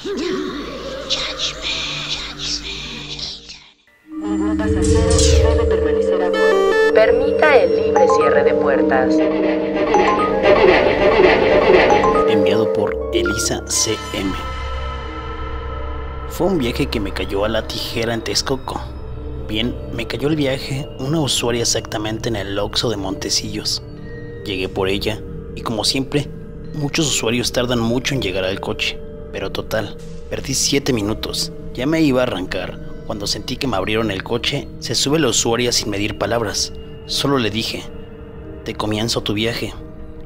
Ningún pasajero debe permanecer a bordo. Permita el libre cierre de puertas. Enviado por Elisa CM. Fue un viaje que me cayó a la tijera en Texcoco. Bien, me cayó el viaje una usuaria exactamente en el Oxxo de Montecillos. Llegué por ella y, como siempre, muchos usuarios tardan mucho en llegar al coche. Pero total, perdí 7 minutos. Ya me iba a arrancar cuando sentí que me abrieron el coche. Se sube la usuaria sin medir palabras. Solo le dije: te comienzo tu viaje.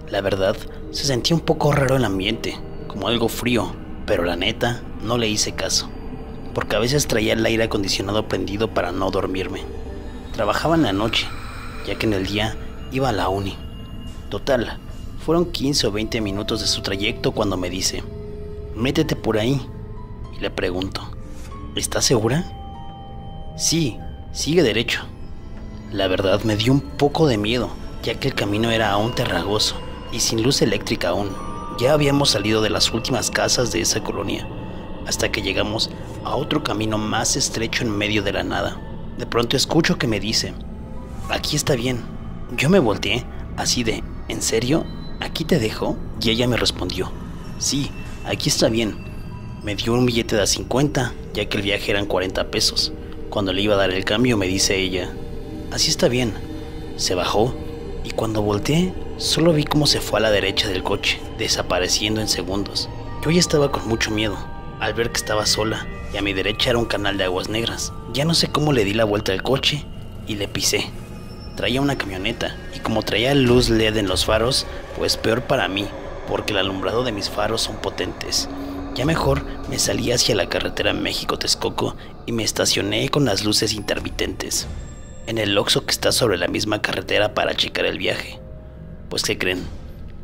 La verdad, se sentía un poco raro el ambiente, como algo frío, pero la neta, no le hice caso, porque a veces traía el aire acondicionado prendido para no dormirme. Trabajaba en la noche, ya que en el día iba a la uni. Total, fueron 15 o 20 minutos de su trayecto cuando me dice: métete por ahí. Y le pregunto: ¿estás segura? Sí, sigue derecho. La verdad me dio un poco de miedo, ya que el camino era aún terragoso y sin luz eléctrica aún. Ya habíamos salido de las últimas casas de esa colonia, hasta que llegamos a otro camino más estrecho en medio de la nada. De pronto escucho que me dice: aquí está bien. Yo me volteé, así de: ¿en serio? ¿Aquí te dejo? Y ella me respondió: sí, aquí está bien. Me dio un billete de a 50, ya que el viaje eran 40 pesos. Cuando le iba a dar el cambio, me dice ella: así está bien. Se bajó y cuando volteé, solo vi cómo se fue a la derecha del coche, desapareciendo en segundos. Yo ya estaba con mucho miedo al ver que estaba sola y a mi derecha era un canal de aguas negras. Ya no sé cómo le di la vuelta al coche y le pisé. Traía una camioneta y como traía luz LED en los faros, pues peor para mí, porque el alumbrado de mis faros son potentes. Ya mejor me salí hacia la carretera México-Texcoco y me estacioné con las luces intermitentes en el Oxxo que está sobre la misma carretera para checar el viaje. Pues ¿qué creen?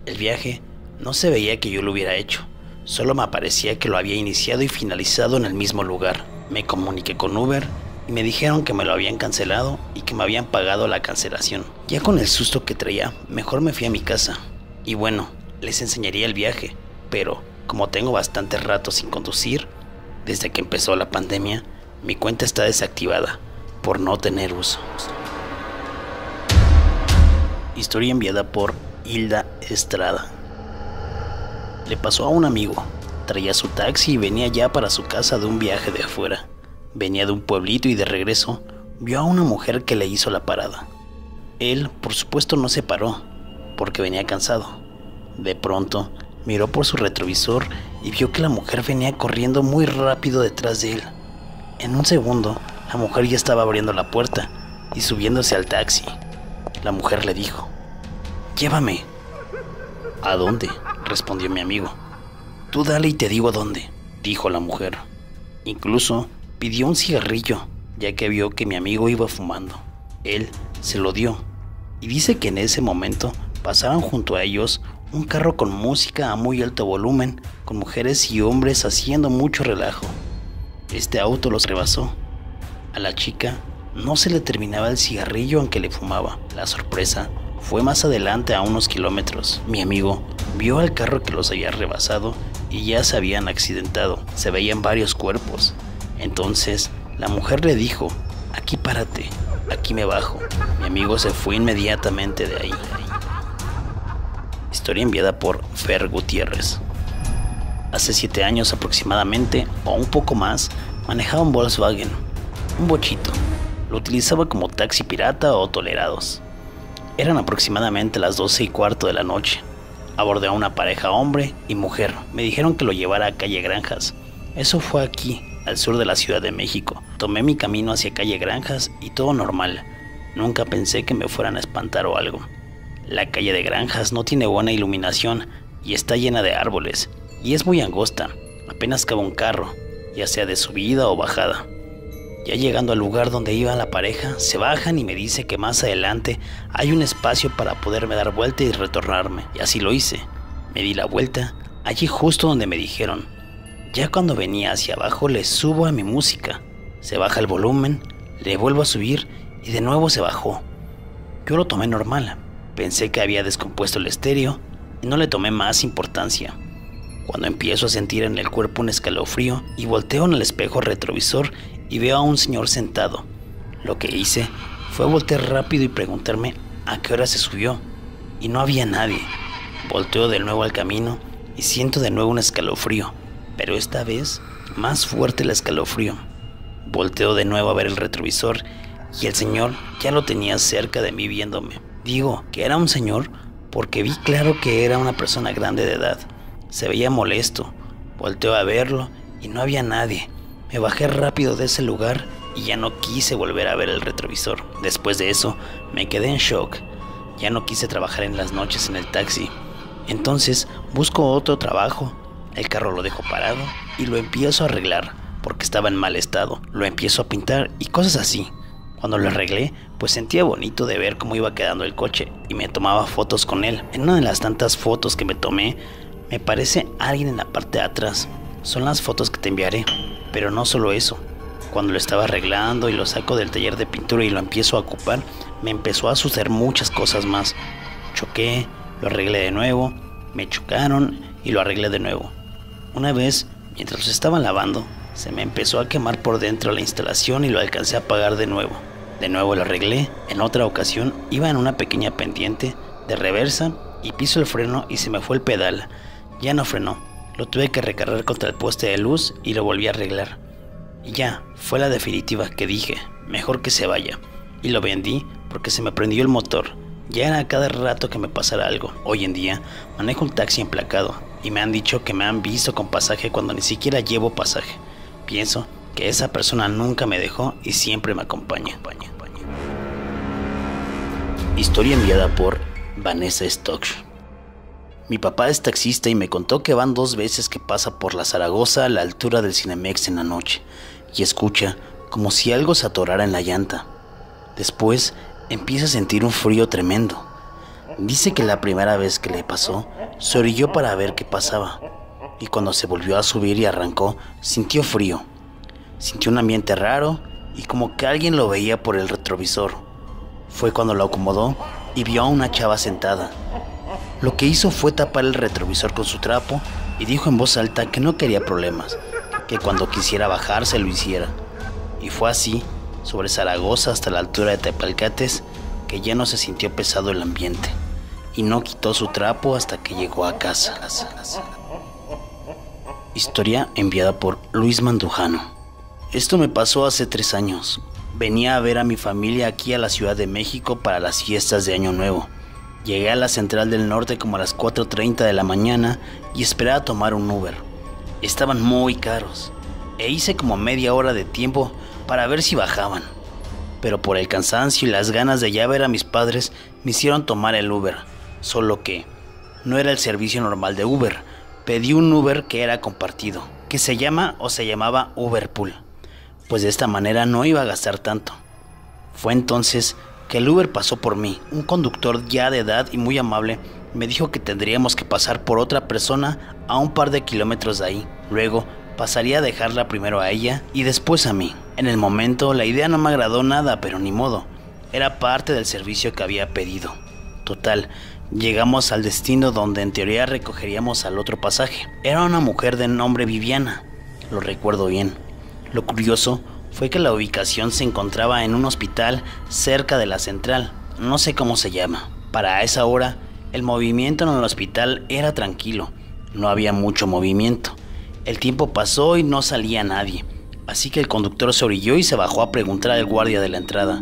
El viaje no se veía que yo lo hubiera hecho, solo me aparecía que lo había iniciado y finalizado en el mismo lugar. Me comuniqué con Uber y me dijeron que me lo habían cancelado y que me habían pagado la cancelación. Ya con el susto que traía, mejor me fui a mi casa. Y bueno, les enseñaría el viaje, pero como tengo bastante rato sin conducir, desde que empezó la pandemia, mi cuenta está desactivada por no tener uso. Historia enviada por Hilda Estrada. Le pasó a un amigo. Traía su taxi y venía ya para su casa de un viaje de afuera. Venía de un pueblito y de regreso vio a una mujer que le hizo la parada. Él, por supuesto, no se paró, porque venía cansado. De pronto, miró por su retrovisor y vio que la mujer venía corriendo muy rápido detrás de él. En un segundo, la mujer ya estaba abriendo la puerta y subiéndose al taxi. La mujer le dijo: llévame. ¿A dónde?, respondió mi amigo. Tú dale y te digo a dónde, dijo la mujer. Incluso pidió un cigarrillo, ya que vio que mi amigo iba fumando. Él se lo dio y dice que en ese momento pasaron junto a ellos un carro con música a muy alto volumen, con mujeres y hombres haciendo mucho relajo. Este auto los rebasó. A la chica no se le terminaba el cigarrillo aunque le fumaba. La sorpresa fue más adelante, a unos kilómetros. Mi amigo vio al carro que los había rebasado y ya se habían accidentado. Se veían varios cuerpos. Entonces la mujer le dijo: aquí párate, aquí me bajo. Mi amigo se fue inmediatamente de ahí. Historia enviada por Fer Gutiérrez. Hace 7 años aproximadamente, o un poco más, manejaba un Volkswagen, un bochito. Lo utilizaba como taxi pirata o tolerados. Eran aproximadamente las 12:15 de la noche. Abordé a una pareja, hombre y mujer. Me dijeron que lo llevara a calle Granjas. Eso fue aquí, al sur de la Ciudad de México. Tomé mi camino hacia calle Granjas y todo normal. Nunca pensé que me fueran a espantar o algo. La calle de Granjas no tiene buena iluminación y está llena de árboles. Y es muy angosta, apenas cabe un carro, ya sea de subida o bajada. Ya llegando al lugar donde iba la pareja, se bajan y me dice que más adelante hay un espacio para poderme dar vuelta y retornarme. Y así lo hice. Me di la vuelta, allí justo donde me dijeron. Ya cuando venía hacia abajo le subo a mi música. Se baja el volumen, le vuelvo a subir y de nuevo se bajó. Yo lo tomé normal. Pensé que había descompuesto el estéreo y no le tomé más importancia. cuando empiezo a sentir en el cuerpo un escalofrío y volteo en el espejo retrovisor y veo a un señor sentado. Lo que hice fue voltear rápido y preguntarme a qué hora se subió, y no había nadie. Volteo de nuevo al camino y siento de nuevo un escalofrío, pero esta vez más fuerte el escalofrío. Volteo de nuevo a ver el retrovisor y el señor ya lo tenía cerca de mí viéndome. Digo que era un señor porque vi claro que era una persona grande de edad. Se veía molesto. Volteo a verlo y no había nadie. Me bajé rápido de ese lugar y ya no quise volver a ver el retrovisor. Después de eso me quedé en shock. Ya no quise trabajar en las noches en el taxi. Entonces busco otro trabajo. El carro lo dejo parado y lo empiezo a arreglar porque estaba en mal estado. Lo empiezo a pintar y cosas así. Cuando lo arreglé, pues sentía bonito de ver cómo iba quedando el coche y me tomaba fotos con él. En una de las tantas fotos que me tomé, me parece alguien en la parte de atrás. Son las fotos que te enviaré, pero no solo eso. Cuando lo estaba arreglando y lo saco del taller de pintura y lo empiezo a ocupar, me empezó a suceder muchas cosas más. Choqué, lo arreglé de nuevo, me chocaron y lo arreglé de nuevo. Una vez, mientras lo estaba lavando, se me empezó a quemar por dentro la instalación y lo alcancé a apagar de nuevo. De nuevo lo arreglé. En otra ocasión iba en una pequeña pendiente de reversa y piso el freno y se me fue el pedal. Ya no frenó. Lo tuve que recargar contra el poste de luz y lo volví a arreglar. Y ya, fue la definitiva que dije, mejor que se vaya. Y lo vendí porque se me prendió el motor. Ya era a cada rato que me pasara algo. Hoy en día manejo un taxi emplacado y me han dicho que me han visto con pasaje cuando ni siquiera llevo pasaje. Pienso que esa persona nunca me dejó y siempre me acompaña. Historia enviada por Vanessa Stock. Mi papá es taxista y me contó que van 2 veces que pasa por la Zaragoza a la altura del Cinemex en la noche y escucha como si algo se atorara en la llanta. Después empieza a sentir un frío tremendo. Dice que la primera vez que le pasó, se orilló para ver qué pasaba y cuando se volvió a subir y arrancó, sintió frío. Sintió un ambiente raro y como que alguien lo veía por el retrovisor. Fue cuando lo acomodó y vio a una chava sentada. Lo que hizo fue tapar el retrovisor con su trapo y dijo en voz alta que no quería problemas, que cuando quisiera bajarse lo hiciera. Y fue así, sobre Zaragoza hasta la altura de Tepalcates, que ya no se sintió pesado el ambiente y no quitó su trapo hasta que llegó a casa. Historia enviada por Luis Mandujano. Esto me pasó hace 3 años. Venía a ver a mi familia aquí a la Ciudad de México para las fiestas de Año Nuevo. Llegué a la Central del Norte como a las 4:30 de la mañana y esperé a tomar un Uber. Estaban muy caros e hice como media hora de tiempo para ver si bajaban. Pero por el cansancio y las ganas de ya ver a mis padres me hicieron tomar el Uber. Solo que no era el servicio normal de Uber. Pedí un Uber que era compartido, que se llamaba Uberpool. Pues de esta manera no iba a gastar tanto. Fue entonces que el Uber pasó por mí. Un conductor ya de edad y muy amable me dijo que tendríamos que pasar por otra persona a un par de kilómetros de ahí. Luego pasaría a dejarla primero a ella y después a mí. En el momento la idea no me agradó nada, pero ni modo. Era parte del servicio que había pedido. Total, llegamos al destino donde en teoría recogeríamos al otro pasaje. Era una mujer de nombre Viviana. Lo recuerdo bien. Lo curioso fue que la ubicación se encontraba en un hospital cerca de la central. No sé cómo se llama. Para esa hora, el movimiento en el hospital era tranquilo. No había mucho movimiento. El tiempo pasó y no salía nadie. Así que el conductor se orilló y se bajó a preguntar al guardia de la entrada.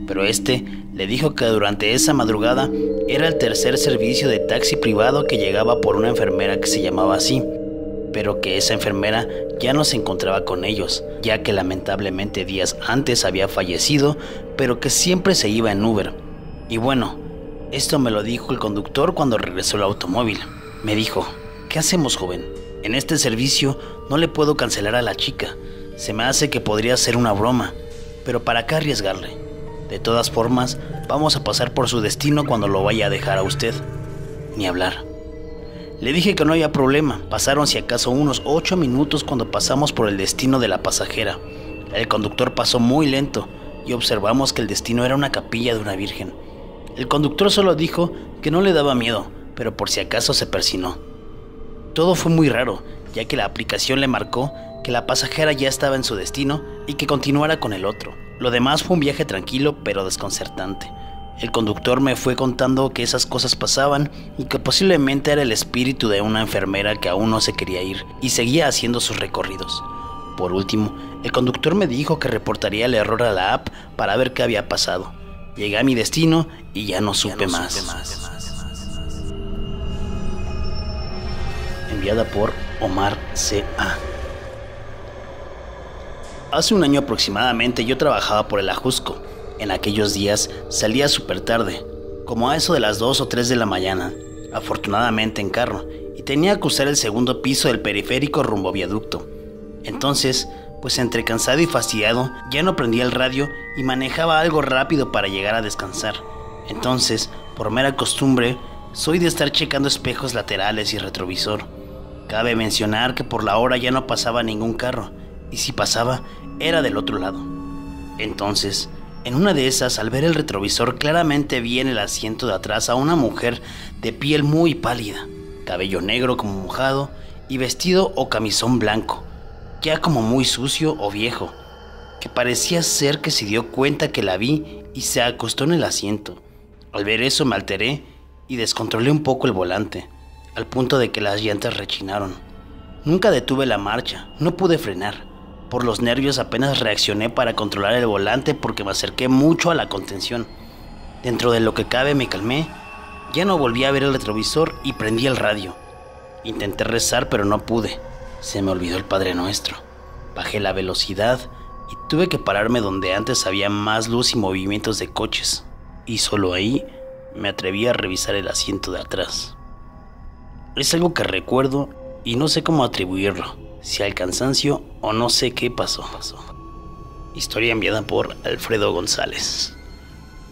Pero este le dijo que durante esa madrugada era el tercer servicio de taxi privado que llegaba por una enfermera que se llamaba así, pero que esa enfermera ya no se encontraba con ellos, ya que lamentablemente días antes había fallecido, pero que siempre se iba en Uber. Y bueno, esto me lo dijo el conductor cuando regresó el automóvil. Me dijo: ¿qué hacemos, joven? En este servicio no le puedo cancelar a la chica. Se me hace que podría ser una broma, pero ¿para qué arriesgarle? De todas formas, vamos a pasar por su destino cuando lo vaya a dejar a usted. Ni hablar. Le dije que no había problema. Pasaron si acaso unos 8 minutos cuando pasamos por el destino de la pasajera. El conductor pasó muy lento y observamos que el destino era una capilla de una virgen. El conductor solo dijo que no le daba miedo, pero por si acaso se persinó. Todo fue muy raro, ya que la aplicación le marcó que la pasajera ya estaba en su destino y que continuara con el otro. Lo demás fue un viaje tranquilo pero desconcertante. El conductor me fue contando que esas cosas pasaban y que posiblemente era el espíritu de una enfermera que aún no se quería ir y seguía haciendo sus recorridos. Por último, el conductor me dijo que reportaría el error a la app para ver qué había pasado. Llegué a mi destino y ya no supe más. Enviada por Omar C.A. Hace un año aproximadamente yo trabajaba por el Ajusco. En aquellos días salía súper tarde, como a eso de las 2 o 3 de la mañana, afortunadamente en carro, y tenía que usar el segundo piso del periférico rumbo viaducto. Entonces, pues entre cansado y fastidiado, ya no prendía el radio y manejaba algo rápido para llegar a descansar. Entonces, por mera costumbre, soy de estar checando espejos laterales y retrovisor. Cabe mencionar que por la hora ya no pasaba ningún carro, y si pasaba, era del otro lado. Entonces, en una de esas, al ver el retrovisor, claramente vi en el asiento de atrás a una mujer de piel muy pálida, cabello negro como mojado y vestido o camisón blanco, ya como muy sucio o viejo, que parecía ser que se dio cuenta que la vi y se acostó en el asiento. Al ver eso me alteré y descontrolé un poco el volante, al punto de que las llantas rechinaron. Nunca detuve la marcha, no pude frenar. Por los nervios apenas reaccioné para controlar el volante porque me acerqué mucho a la contención. Dentro de lo que cabe me calmé, ya no volví a ver el retrovisor y prendí el radio. Intenté rezar pero no pude, se me olvidó el Padre Nuestro. Bajé la velocidad y tuve que pararme donde antes había más luz y movimientos de coches, y solo ahí me atreví a revisar el asiento de atrás. Es algo que recuerdo y no sé cómo atribuirlo, si al cansancio o no sé qué pasó. Historia enviada por Alfredo González.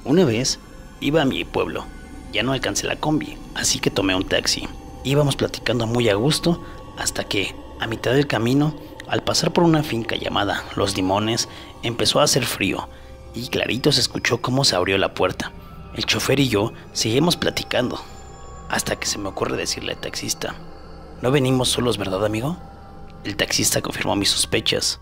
Una vez iba a mi pueblo, ya no alcancé la combi, así que tomé un taxi. Íbamos platicando muy a gusto hasta que, a mitad del camino, al pasar por una finca llamada Los Limones, empezó a hacer frío y clarito se escuchó cómo se abrió la puerta. El chofer y yo seguimos platicando, hasta que se me ocurre decirle al taxista: ¿no venimos solos, verdad, amigo? El taxista confirmó mis sospechas.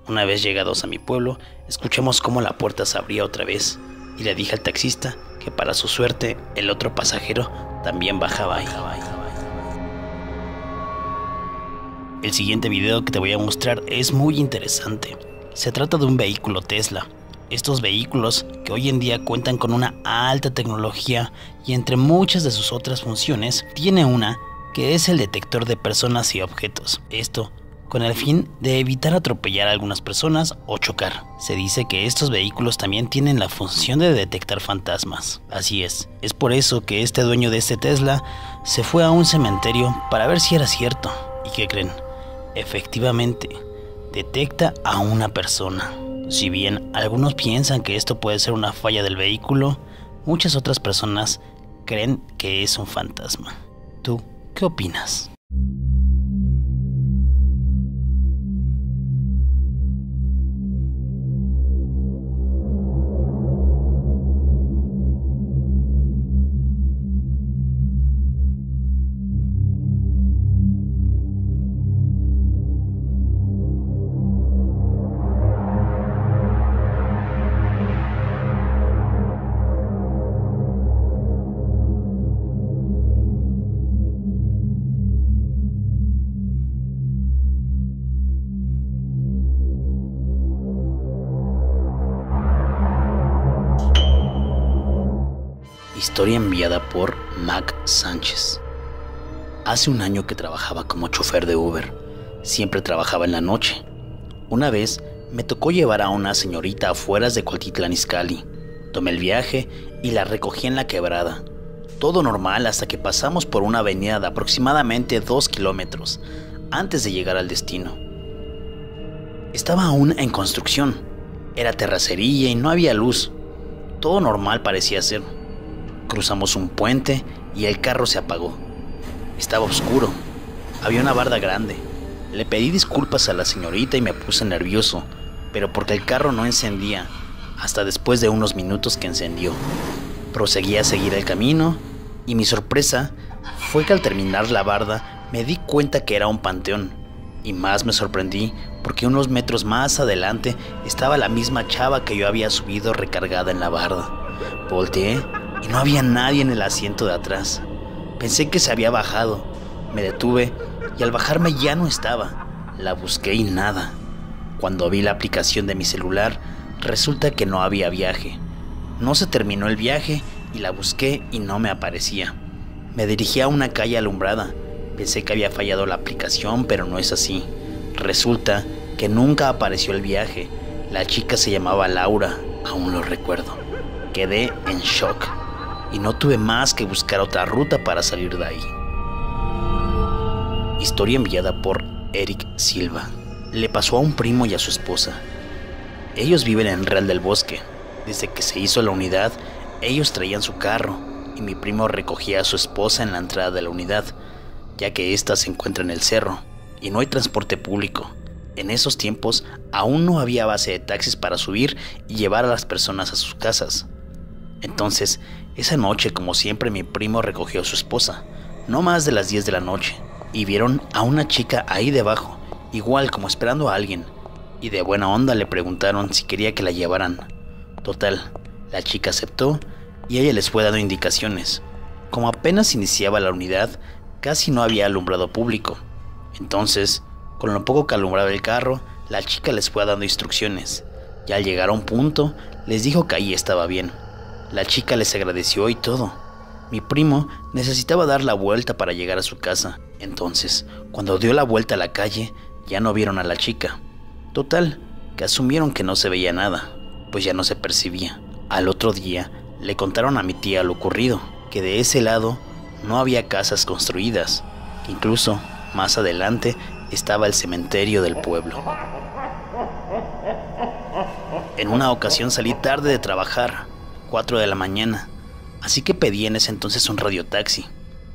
Una vez llegados a mi pueblo, escuchamos cómo la puerta se abría otra vez y le dije al taxista que para su suerte el otro pasajero también bajaba ahí. El siguiente video que te voy a mostrar es muy interesante. Se trata de un vehículo Tesla. Estos vehículos que hoy en día cuentan con una alta tecnología y entre muchas de sus otras funciones, tiene una que es el detector de personas y objetos. Esto con el fin de evitar atropellar a algunas personas o chocar. Se dice que estos vehículos también tienen la función de detectar fantasmas. Así es por eso que este dueño de este Tesla se fue a un cementerio para ver si era cierto. ¿Y qué creen? Efectivamente, detecta a una persona. Si bien algunos piensan que esto puede ser una falla del vehículo, muchas otras personas creen que es un fantasma. ¿Tú qué opinas? Historia enviada por Mac Sánchez. Hace un año que trabajaba como chofer de Uber. Siempre trabajaba en la noche. Una vez me tocó llevar a una señorita afueras de Cuautitlán Izcalli. Tomé el viaje y la recogí en la quebrada. Todo normal hasta que pasamos por una avenida de aproximadamente 2 kilómetros antes de llegar al destino. Estaba aún en construcción. Era terracería y no había luz. Todo normal parecía ser. Cruzamos un puente y el carro se apagó. Estaba oscuro. Había una barda grande. Le pedí disculpas a la señorita y me puse nervioso, pero porque el carro no encendía, hasta después de unos minutos que encendió. Proseguí a seguir el camino y mi sorpresa fue que al terminar la barda me di cuenta que era un panteón, y más me sorprendí porque unos metros más adelante estaba la misma chava que yo había subido recargada en la barda. Volteé y no había nadie en el asiento de atrás. Pensé que se había bajado. Me detuve y al bajarme ya no estaba. La busqué y nada. Cuando vi la aplicación de mi celular, resulta que no había viaje. No se terminó el viaje y la busqué y no me aparecía. Me dirigí a una calle alumbrada. Pensé que había fallado la aplicación, pero no es así. Resulta que nunca apareció el viaje. La chica se llamaba Laura, aún lo recuerdo. Quedé en shock y no tuve más que buscar otra ruta para salir de ahí. Historia enviada por Eric Silva. Le pasó a un primo y a su esposa. Ellos viven en Real del Bosque. Desde que se hizo la unidad, ellos traían su carro y mi primo recogía a su esposa en la entrada de la unidad, ya que ésta se encuentra en el cerro y no hay transporte público. En esos tiempos aún no había base de taxis para subir y llevar a las personas a sus casas. Entonces, esa noche, como siempre, mi primo recogió a su esposa, no más de las 10 de la noche, y vieron a una chica ahí debajo, igual como esperando a alguien, y de buena onda le preguntaron si quería que la llevaran. Total, la chica aceptó y ella les fue dando indicaciones. Como apenas iniciaba la unidad, casi no había alumbrado público. Entonces, con lo poco que alumbraba el carro, la chica les fue dando instrucciones, y al llegar a un punto, les dijo que ahí estaba bien. La chica les agradeció y todo. Mi primo necesitaba dar la vuelta para llegar a su casa. Entonces, cuando dio la vuelta a la calle, ya no vieron a la chica. Total, que asumieron que no se veía nada, pues ya no se percibía. Al otro día, le contaron a mi tía lo ocurrido, que de ese lado no había casas construidas, que incluso más adelante estaba el cementerio del pueblo. En una ocasión salí tarde de trabajar, 4 de la mañana, así que pedí en ese entonces un radiotaxi.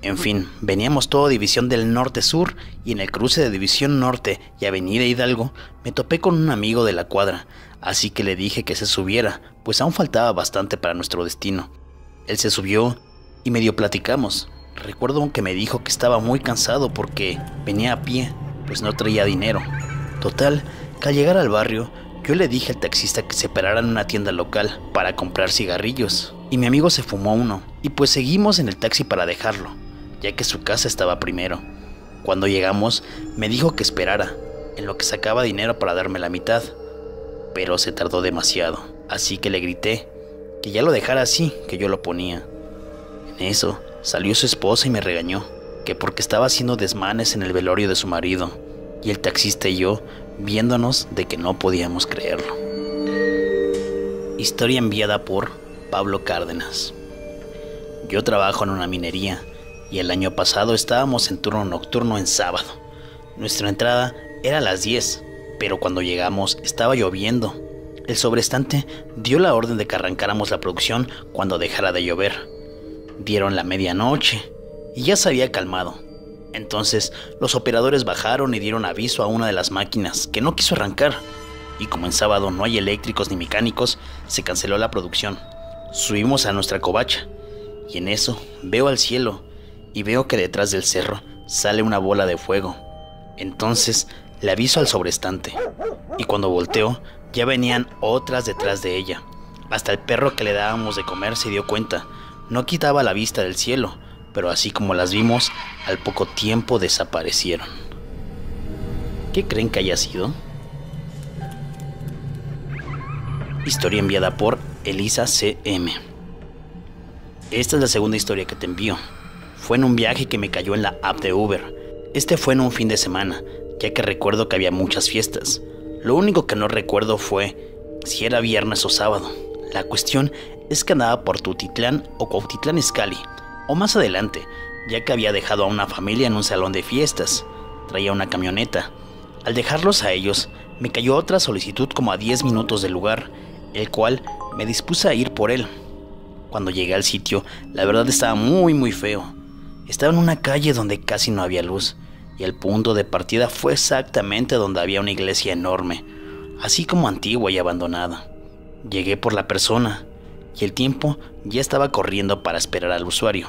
En fin, veníamos todo División del Norte-Sur y en el cruce de División Norte y Avenida Hidalgo me topé con un amigo de la cuadra, así que le dije que se subiera, pues aún faltaba bastante para nuestro destino. Él se subió y medio platicamos. Recuerdo que me dijo que estaba muy cansado porque venía a pie, pues no traía dinero. Total, que al llegar al barrio, yo le dije al taxista que se parara en una tienda local para comprar cigarrillos, y mi amigo se fumó uno, y pues seguimos en el taxi para dejarlo, ya que su casa estaba primero. Cuando llegamos, me dijo que esperara, en lo que sacaba dinero para darme la mitad, pero se tardó demasiado, así que le grité que ya lo dejara así, que yo lo ponía. En eso, salió su esposa y me regañó, que porque estaba haciendo desmanes en el velorio de su marido, y el taxista y yo viéndonos de que no podíamos creerlo. Historia enviada por Pablo Cárdenas. Yo trabajo en una minería y el año pasado estábamos en turno nocturno en sábado. Nuestra entrada era a las 10, pero cuando llegamos estaba lloviendo. El sobrestante dio la orden de que arrancáramos la producción cuando dejara de llover. Dieron la medianoche y ya se había calmado. Entonces los operadores bajaron y dieron aviso a una de las máquinas que no quiso arrancar, y como en sábado no hay eléctricos ni mecánicos, se canceló la producción. Subimos a nuestra covacha y en eso veo al cielo y veo que detrás del cerro sale una bola de fuego. Entonces le aviso al sobrestante y cuando volteo ya venían otras detrás de ella. Hasta el perro que le dábamos de comer se dio cuenta. No quitaba la vista del cielo, pero así como las vimos, al poco tiempo desaparecieron. ¿Qué creen que haya sido? Historia enviada por Elisa CM. Esta es la segunda historia que te envío. Fue en un viaje que me cayó en la app de Uber. Este fue en un fin de semana, ya que recuerdo que había muchas fiestas. Lo único que no recuerdo fue si era viernes o sábado. La cuestión es que andaba por Tutitlán o Cuautitlán Izcalli, o más adelante, ya que había dejado a una familia en un salón de fiestas. Traía una camioneta. Al dejarlos a ellos, me cayó otra solicitud como a 10 minutos del lugar, el cual me dispuse a ir por él. Cuando llegué al sitio, la verdad estaba muy feo. Estaba en una calle donde casi no había luz, y el punto de partida fue exactamente donde había una iglesia enorme, así como antigua y abandonada. Llegué por la persona, y el tiempo ya estaba corriendo para esperar al usuario.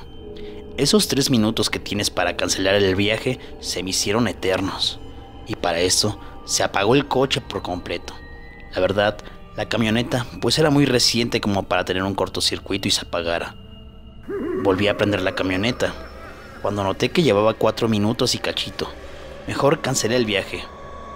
Esos 3 minutos que tienes para cancelar el viaje se me hicieron eternos. Y para esto se apagó el coche por completo. La verdad, la camioneta pues era muy reciente como para tener un cortocircuito y se apagara. Volví a prender la camioneta, cuando noté que llevaba 4 minutos y cachito. Mejor cancelé el viaje.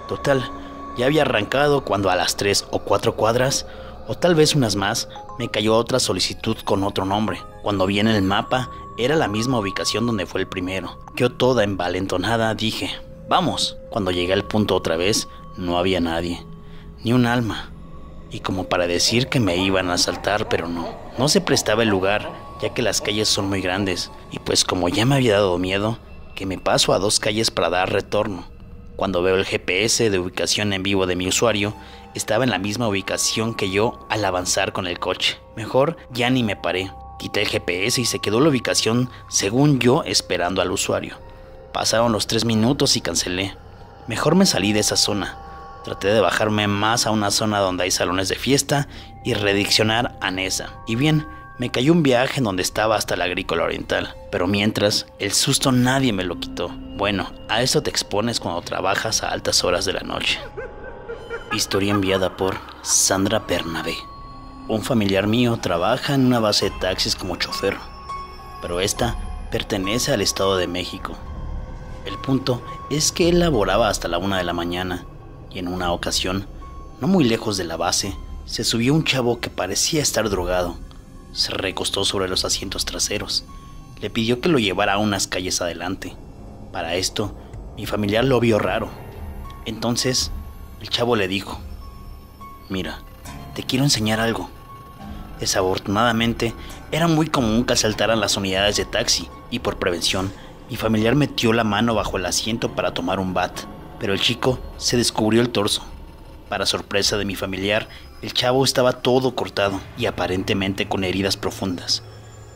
Total, ya había arrancado cuando a las 3 o 4 cuadras, o tal vez unas más, me cayó otra solicitud con otro nombre. Cuando vi en el mapa, era la misma ubicación donde fue el primero. Yo toda envalentonada dije, ¡vamos! Cuando llegué al punto otra vez, no había nadie, ni un alma. Y como para decir que me iban a asaltar, pero no se prestaba el lugar, ya que las calles son muy grandes. Y pues como ya me había dado miedo, que me paso a 2 calles para dar retorno. Cuando veo el GPS de ubicación en vivo de mi usuario, estaba en la misma ubicación que yo al avanzar con el coche. Mejor ya ni me paré. Quité el GPS y se quedó la ubicación según yo esperando al usuario. Pasaron los 3 minutos y cancelé. Mejor me salí de esa zona. Traté de bajarme más a una zona donde hay salones de fiesta y redireccionar a Nesa. Y bien, me cayó un viaje en donde estaba hasta la Agrícola Oriental. Pero mientras, el susto nadie me lo quitó. Bueno, a eso te expones cuando trabajas a altas horas de la noche. Historia enviada por Sandra Bernabé. Un familiar mío trabaja en una base de taxis como chofer, pero esta pertenece al Estado de México. El punto es que él laboraba hasta la 1 de la mañana y en una ocasión, no muy lejos de la base, se subió un chavo que parecía estar drogado. Se recostó sobre los asientos traseros. Le pidió que lo llevara a unas calles adelante. Para esto, mi familiar lo vio raro. Entonces, el chavo le dijo, «Mira, te quiero enseñar algo». Desafortunadamente, era muy común que asaltaran las unidades de taxi y por prevención, mi familiar metió la mano bajo el asiento para tomar un bat, pero el chico se descubrió el torso. Para sorpresa de mi familiar, el chavo estaba todo cortado y aparentemente con heridas profundas.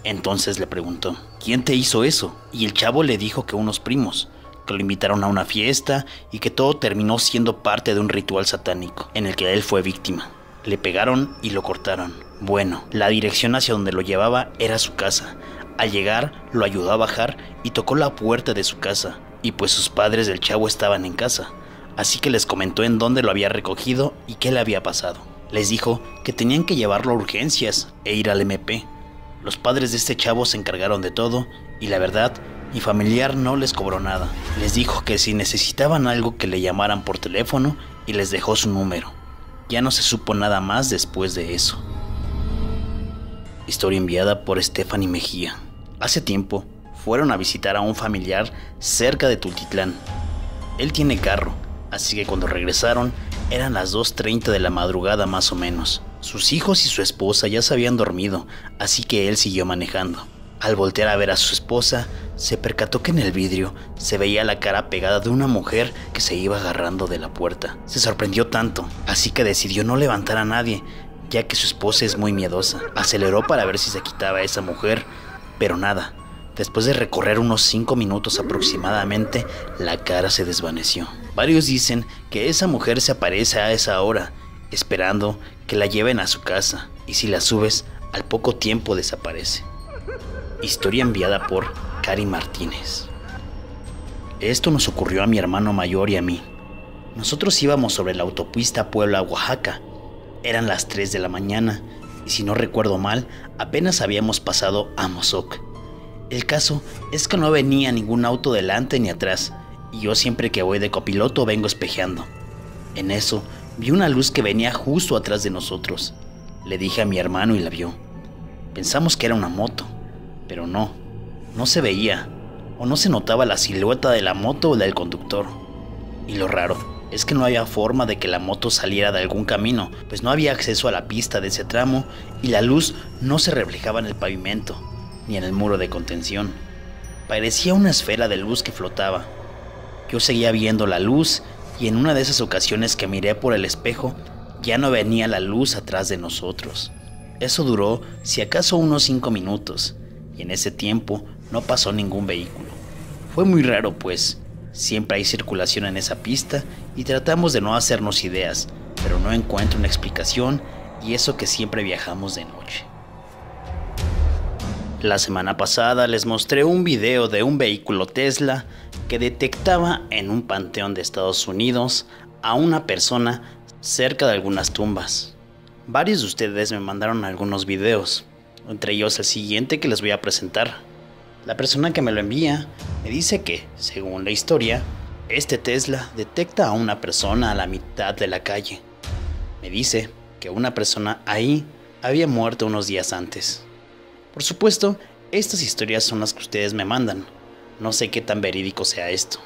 Entonces le preguntó, «¿Quién te hizo eso?». Y el chavo le dijo que unos primos, que lo invitaron a una fiesta y que todo terminó siendo parte de un ritual satánico en el que él fue víctima. Le pegaron y lo cortaron. Bueno, la dirección hacia donde lo llevaba era su casa. Al llegar, lo ayudó a bajar y tocó la puerta de su casa. Y pues sus padres del chavo estaban en casa. Así que les comentó en dónde lo había recogido y qué le había pasado. Les dijo que tenían que llevarlo a urgencias e ir al MP. Los padres de este chavo se encargaron de todo y la verdad, mi familiar no les cobró nada. Les dijo que si necesitaban algo que le llamaran por teléfono y les dejó su número. Ya no se supo nada más después de eso. Historia enviada por Stephanie Mejía. Hace tiempo fueron a visitar a un familiar cerca de Tultitlán. Él tiene carro, así que cuando regresaron eran las 2:30 de la madrugada más o menos. Sus hijos y su esposa ya se habían dormido, así que él siguió manejando. Al voltear a ver a su esposa, se percató que en el vidrio se veía la cara pegada de una mujer que se iba agarrando de la puerta. Se sorprendió tanto, así que decidió no levantar a nadie, ya que su esposa es muy miedosa. Aceleró para ver si se quitaba a esa mujer, pero nada. Después de recorrer unos 5 minutos aproximadamente, la cara se desvaneció. Varios dicen que esa mujer se aparece a esa hora, esperando que la lleven a su casa, y si la subes, al poco tiempo desaparece. Historia enviada por Cari Martínez. Esto nos ocurrió a mi hermano mayor y a mí. Nosotros íbamos sobre la autopista Puebla-Oaxaca. Eran las 3 de la mañana, y si no recuerdo mal, apenas habíamos pasado Amozoc. El caso es que no venía ningún auto delante ni atrás, y yo siempre que voy de copiloto vengo espejeando. En eso, vi una luz que venía justo atrás de nosotros. Le dije a mi hermano y la vio. Pensamos que era una moto, pero no se veía, o no se notaba la silueta de la moto o del conductor. Y lo raro es que no había forma de que la moto saliera de algún camino, pues no había acceso a la pista de ese tramo y la luz no se reflejaba en el pavimento, ni en el muro de contención. Parecía una esfera de luz que flotaba. Yo seguía viendo la luz y en una de esas ocasiones que miré por el espejo, ya no venía la luz atrás de nosotros. Eso duró, si acaso, unos 5 minutos, y en ese tiempo no pasó ningún vehículo. Fue muy raro, pues siempre hay circulación en esa pista y tratamos de no hacernos ideas, pero no encuentro una explicación, y eso que siempre viajamos de noche. La semana pasada les mostré un video de un vehículo Tesla que detectaba en un panteón de Estados Unidos a una persona cerca de algunas tumbas. Varios de ustedes me mandaron algunos videos, entre ellos el siguiente que les voy a presentar. La persona que me lo envía me dice que, según la historia, este Tesla detecta a una persona a la mitad de la calle. Me dice que una persona ahí había muerto unos días antes. Por supuesto, estas historias son las que ustedes me mandan. No sé qué tan verídico sea esto.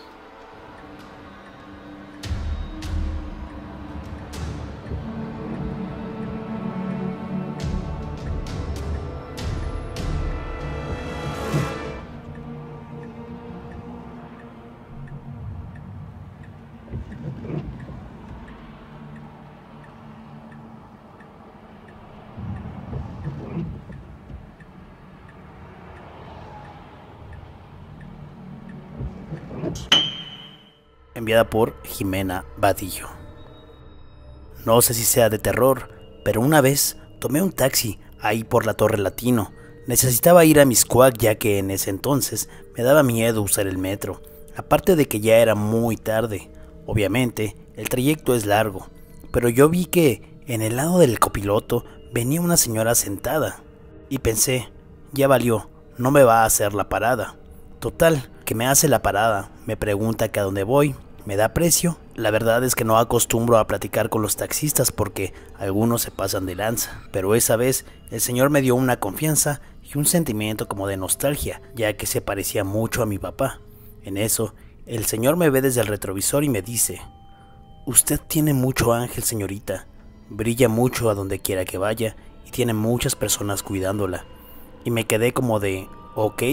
Enviada por Jimena Vadillo. No sé si sea de terror, pero una vez tomé un taxi ahí por la Torre Latino. Necesitaba ir a Mixcoac ya que en ese entonces me daba miedo usar el metro, aparte de que ya era muy tarde. Obviamente, el trayecto es largo, pero yo vi que en el lado del copiloto venía una señora sentada y pensé, ya valió, no me va a hacer la parada. Total, que me hace la parada, me pregunta que a dónde voy, me da precio. La verdad es que no acostumbro a platicar con los taxistas porque algunos se pasan de lanza, pero esa vez el señor me dio una confianza y un sentimiento como de nostalgia, ya que se parecía mucho a mi papá. En eso, el señor me ve desde el retrovisor y me dice: usted tiene mucho ángel, señorita, brilla mucho a donde quiera que vaya y tiene muchas personas cuidándola. Y me quedé como de, ok.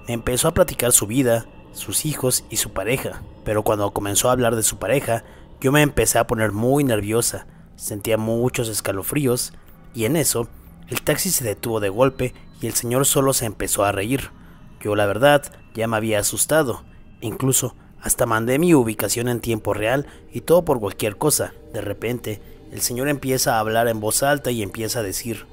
Me empezó a platicar su vida, sus hijos y su pareja, pero cuando comenzó a hablar de su pareja, yo me empecé a poner muy nerviosa, sentía muchos escalofríos y en eso, el taxi se detuvo de golpe y el señor solo se empezó a reír. Yo la verdad ya me había asustado, incluso hasta mandé mi ubicación en tiempo real y todo por cualquier cosa. De repente, el señor empieza a hablar en voz alta y empieza a decir: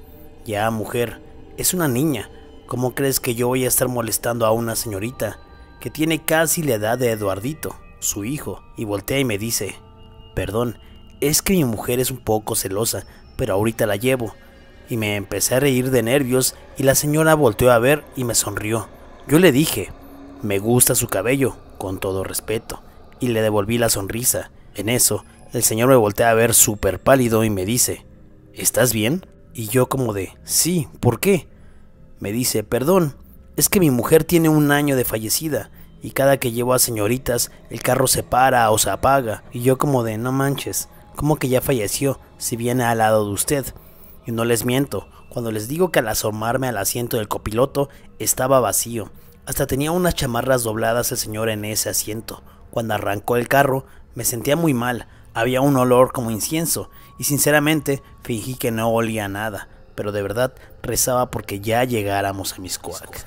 ya mujer, es una niña. ¿Cómo crees que yo voy a estar molestando a una señorita que tiene casi la edad de Eduardito, su hijo? Y voltea y me dice: perdón, es que mi mujer es un poco celosa, pero ahorita la llevo. Y me empecé a reír de nervios y la señora volteó a ver y me sonrió. Yo le dije: me gusta su cabello, con todo respeto, y le devolví la sonrisa. En eso, el señor me voltea a ver súper pálido y me dice: ¿estás bien? Y yo como de, sí, ¿por qué? Me dice: perdón, es que mi mujer tiene 1 año de fallecida y cada que llevo a señoritas el carro se para o se apaga. Y yo como de, no manches, ¿cómo que ya falleció si viene al lado de usted? Y no les miento, cuando les digo que al asomarme al asiento del copiloto estaba vacío. Hasta tenía unas chamarras dobladas el señor en ese asiento. Cuando arrancó el carro me sentía muy mal, había un olor como incienso y sinceramente fingí que no olía nada. Pero de verdad rezaba porque ya llegáramos a Mixcoac.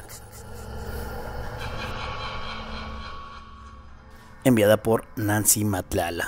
Enviada por Nancy Matlala.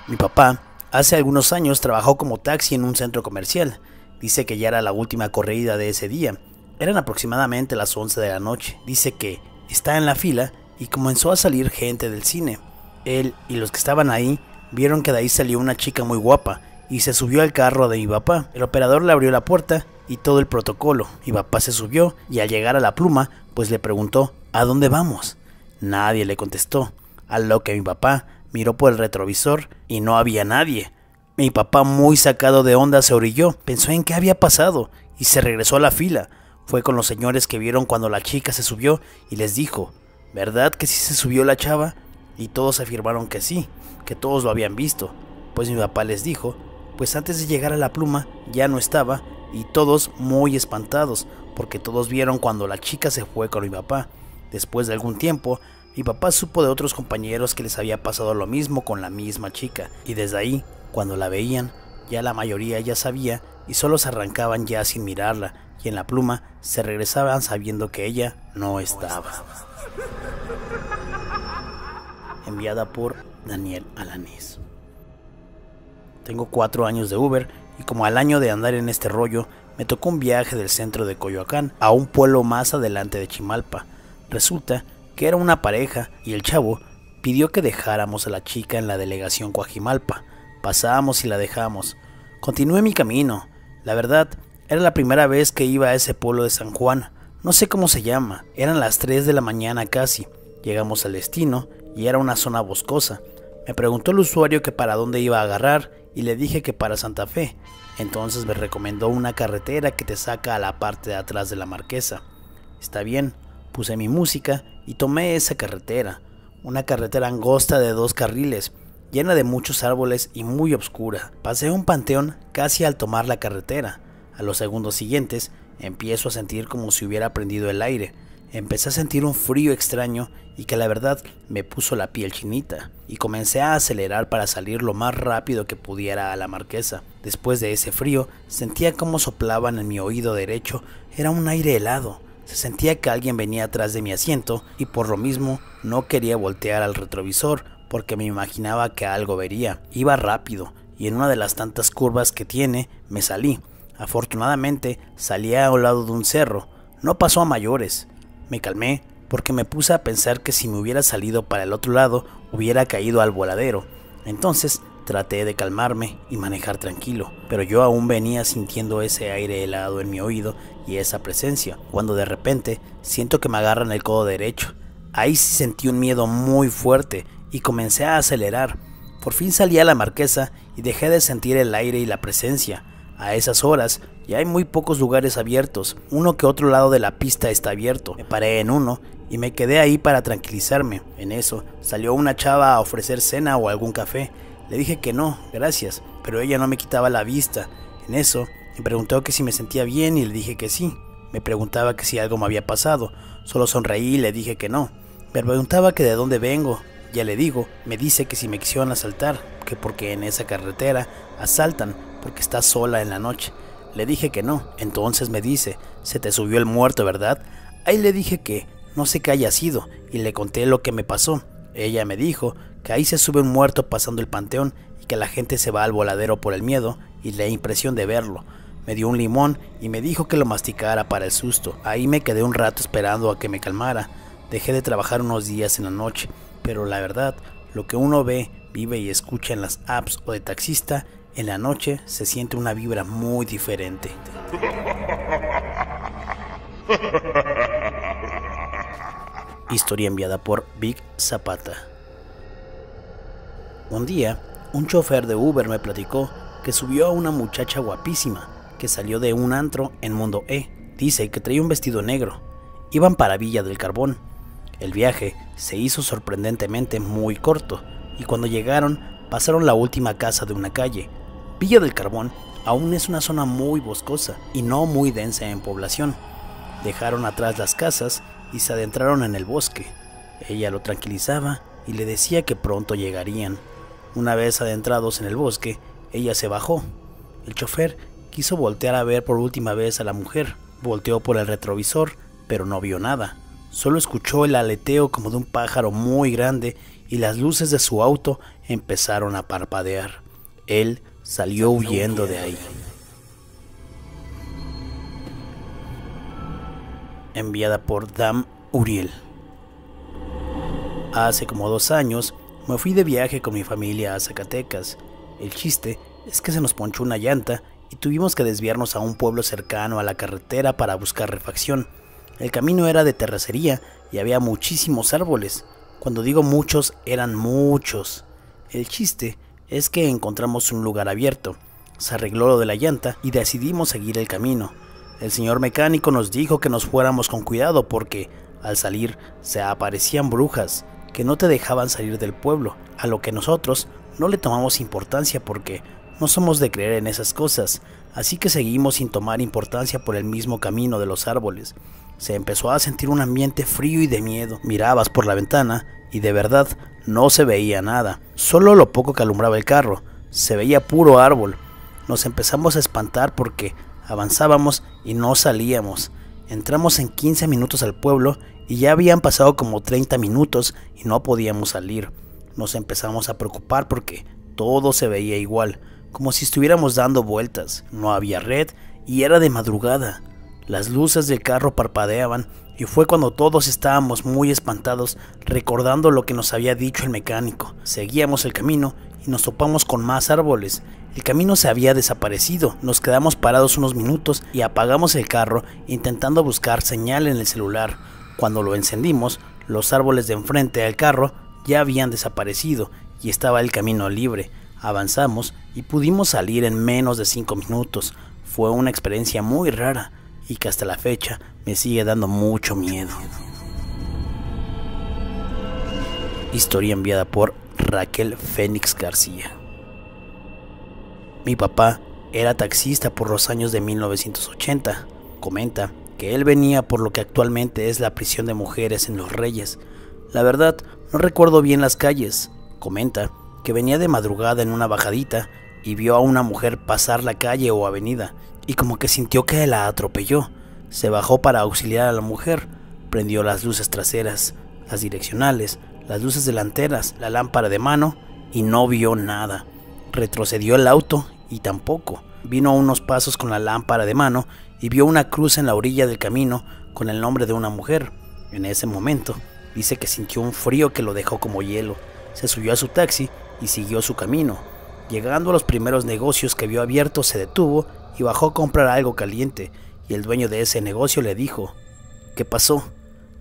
Mi papá hace algunos años trabajó como taxi en un centro comercial. Dice que ya era la última corrida de ese día. Eran aproximadamente las 11 de la noche. Dice que está en la fila y comenzó a salir gente del cine. Él y los que estaban ahí vieron que de ahí salió una chica muy guapa y se subió al carro de mi papá. El operador le abrió la puerta y todo el protocolo. Mi papá se subió y al llegar a la pluma, pues le preguntó: ¿a dónde vamos? Nadie le contestó, a lo que mi papá miró por el retrovisor y no había nadie. Mi papá, muy sacado de onda, se orilló, pensó en qué había pasado y se regresó a la fila. Fue con los señores que vieron cuando la chica se subió y les dijo: ¿verdad que sí se subió la chava? Y todos afirmaron que sí, que todos lo habían visto. Pues mi papá les dijo: pues antes de llegar a la pluma ya no estaba, y todos muy espantados porque todos vieron cuando la chica se fue con mi papá. Después de algún tiempo, mi papá supo de otros compañeros que les había pasado lo mismo con la misma chica, y desde ahí, cuando la veían, ya la mayoría ya sabía y solo se arrancaban ya sin mirarla, y en la pluma se regresaban sabiendo que ella no estaba. Enviada por Daniel Alanís. Tengo 4 años de Uber y como al año de andar en este rollo, me tocó un viaje del centro de Coyoacán a un pueblo más adelante de Chimalpa. Resulta que era una pareja y el chavo pidió que dejáramos a la chica en la delegación Coajimalpa. Pasábamos y la dejamos. Continué mi camino. La verdad, era la primera vez que iba a ese pueblo de San Juan. No sé cómo se llama. Eran las 3 de la mañana casi. Llegamos al destino y era una zona boscosa. Me preguntó el usuario que para dónde iba a agarrar y le dije que para Santa Fe. Entonces me recomendó una carretera que te saca a la parte de atrás de la Marquesa. Está bien, puse mi música y tomé esa carretera. Una carretera angosta de 2 carriles, llena de muchos árboles y muy oscura. Pasé un panteón casi al tomar la carretera. A los segundos siguientes empiezo a sentir como si hubiera prendido el aire. Empecé a sentir un frío extraño y que la verdad me puso la piel chinita, y comencé a acelerar para salir lo más rápido que pudiera a la Marquesa. Después de ese frío sentía como soplaban en mi oído derecho. Era un aire helado. Se sentía que alguien venía atrás de mi asiento y por lo mismo no quería voltear al retrovisor porque me imaginaba que algo vería. Iba rápido y en una de las tantas curvas que tiene me salí. Afortunadamente salía a un lado de un cerro. No pasó a mayores. Me calmé porque me puse a pensar que si me hubiera salido para el otro lado hubiera caído al voladero. Entonces traté de calmarme y manejar tranquilo, pero yo aún venía sintiendo ese aire helado en mi oído y esa presencia, cuando de repente siento que me agarran el codo derecho. Ahí sí sentí un miedo muy fuerte y comencé a acelerar. Por fin salí a la Marquesa y dejé de sentir el aire y la presencia. A esas horas ya hay muy pocos lugares abiertos, uno que otro lado de la pista está abierto. Me paré en uno y me quedé ahí para tranquilizarme. En eso salió una chava a ofrecer cena o algún café. Le dije que no, gracias, pero ella no me quitaba la vista. En eso me preguntó que si me sentía bien y le dije que sí. Me preguntaba que si algo me había pasado. Solo sonreí y le dije que no. Me preguntaba que de dónde vengo. Ya le digo. Me dice que si me quisieron asaltar, que porque en esa carretera asaltan porque estás sola en la noche. Le dije que no. Entonces me dice, se te subió el muerto, ¿verdad? Ahí le dije que no sé qué haya sido y le conté lo que me pasó. Ella me dijo que ahí se sube un muerto pasando el panteón y que la gente se va al voladero por el miedo y la impresión de verlo. Me dio un limón y me dijo que lo masticara para el susto. Ahí me quedé un rato esperando a que me calmara. Dejé de trabajar unos días en la noche, pero la verdad, lo que uno ve, vive y escucha en las apps o de taxista, en la noche se siente una vibra muy diferente. Historia enviada por Big Zapata. Un día, un chofer de Uber me platicó que subió a una muchacha guapísima que salió de un antro en Mundo E. Dice que traía un vestido negro. Iban para Villa del Carbón. El viaje se hizo sorprendentemente muy corto y cuando llegaron pasaron la última casa de una calle. Villa del Carbón aún es una zona muy boscosa y no muy densa en población. Dejaron atrás las casas y se adentraron en el bosque. Ella lo tranquilizaba y le decía que pronto llegarían. Una vez adentrados en el bosque, ella se bajó. El chofer quiso voltear a ver por última vez a la mujer. Volteó por el retrovisor, pero no vio nada. Solo escuchó el aleteo como de un pájaro muy grande y las luces de su auto empezaron a parpadear. Él salió huyendo de ahí. Enviada por Dam Uriel. Hace como 2 años me fui de viaje con mi familia a Zacatecas. El chiste es que se nos ponchó una llanta y tuvimos que desviarnos a un pueblo cercano a la carretera para buscar refacción. El camino era de terracería y había muchísimos árboles. Cuando digo muchos, eran muchos. El chiste es que encontramos un lugar abierto. Se arregló lo de la llanta y decidimos seguir el camino. El señor mecánico nos dijo que nos fuéramos con cuidado porque al salir se aparecían brujas que no te dejaban salir del pueblo, a lo que nosotros no le tomamos importancia porque no somos de creer en esas cosas, así que seguimos sin tomar importancia por el mismo camino de los árboles. Se empezó a sentir un ambiente frío y de miedo. Mirabas por la ventana y de verdad no se veía nada, solo lo poco que alumbraba el carro, se veía puro árbol. Nos empezamos a espantar porque avanzábamos y no salíamos. Entramos en 15 minutos al pueblo y ya habían pasado como 30 minutos y no podíamos salir. Nos empezamos a preocupar porque todo se veía igual, como si estuviéramos dando vueltas. No había red y era de madrugada. Las luces del carro parpadeaban y fue cuando todos estábamos muy espantados, recordando lo que nos había dicho el mecánico. Seguíamos el camino y nos topamos con más árboles. El camino se había desaparecido. Nos quedamos parados unos minutos y apagamos el carro intentando buscar señal en el celular. Cuando lo encendimos, los árboles de enfrente al carro ya habían desaparecido y estaba el camino libre. Avanzamos y pudimos salir en menos de 5 minutos. Fue una experiencia muy rara y que hasta la fecha me sigue dando mucho miedo. Historia enviada por Raquel Fénix García. Mi papá era taxista por los años de 1980. Comenta que él venía por lo que actualmente es la prisión de mujeres en Los Reyes. La verdad, no recuerdo bien las calles. Comenta que venía de madrugada en una bajadita y vio a una mujer pasar la calle o avenida y como que sintió que la atropelló. Se bajó para auxiliar a la mujer, prendió las luces traseras, las direccionales, las luces delanteras, la lámpara de mano y no vio nada. Retrocedió el auto y tampoco. Vino a unos pasos con la lámpara de mano y vio una cruz en la orilla del camino con el nombre de una mujer. En ese momento dice que sintió un frío que lo dejó como hielo. Se subió a su taxi y siguió su camino. Llegando a los primeros negocios que vio abiertos, se detuvo y bajó a comprar algo caliente, y el dueño de ese negocio le dijo: ¿qué pasó?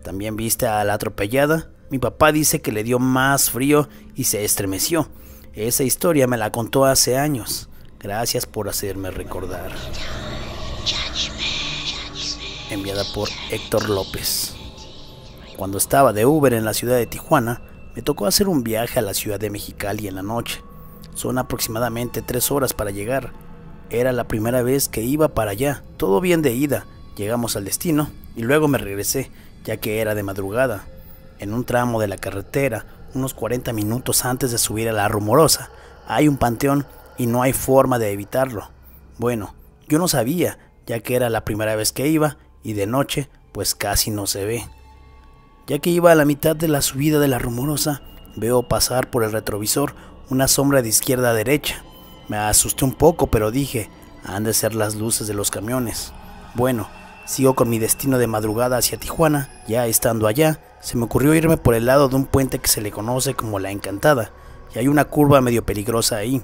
¿También viste a la atropellada? Mi papá dice que le dio más frío y se estremeció. Esa historia me la contó hace años. Gracias por hacerme recordar. Enviada por Héctor López. Cuando estaba de Uber en la ciudad de Tijuana, me tocó hacer un viaje a la ciudad de Mexicali en la noche. Son aproximadamente 3 horas para llegar. Era la primera vez que iba para allá. Todo bien de ida. Llegamos al destino y luego me regresé, ya que era de madrugada. En un tramo de la carretera, unos 40 minutos antes de subir a La Rumorosa, hay un panteón y no hay forma de evitarlo. Bueno, yo no sabía, ya que era la primera vez que iba y de noche pues casi no se ve. Ya que iba a la mitad de la subida de La Rumorosa, veo pasar por el retrovisor una sombra de izquierda a derecha. Me asusté un poco, pero dije, han de ser las luces de los camiones. Bueno, sigo con mi destino de madrugada hacia Tijuana. Ya estando allá, se me ocurrió irme por el lado de un puente que se le conoce como La Encantada, y hay una curva medio peligrosa ahí.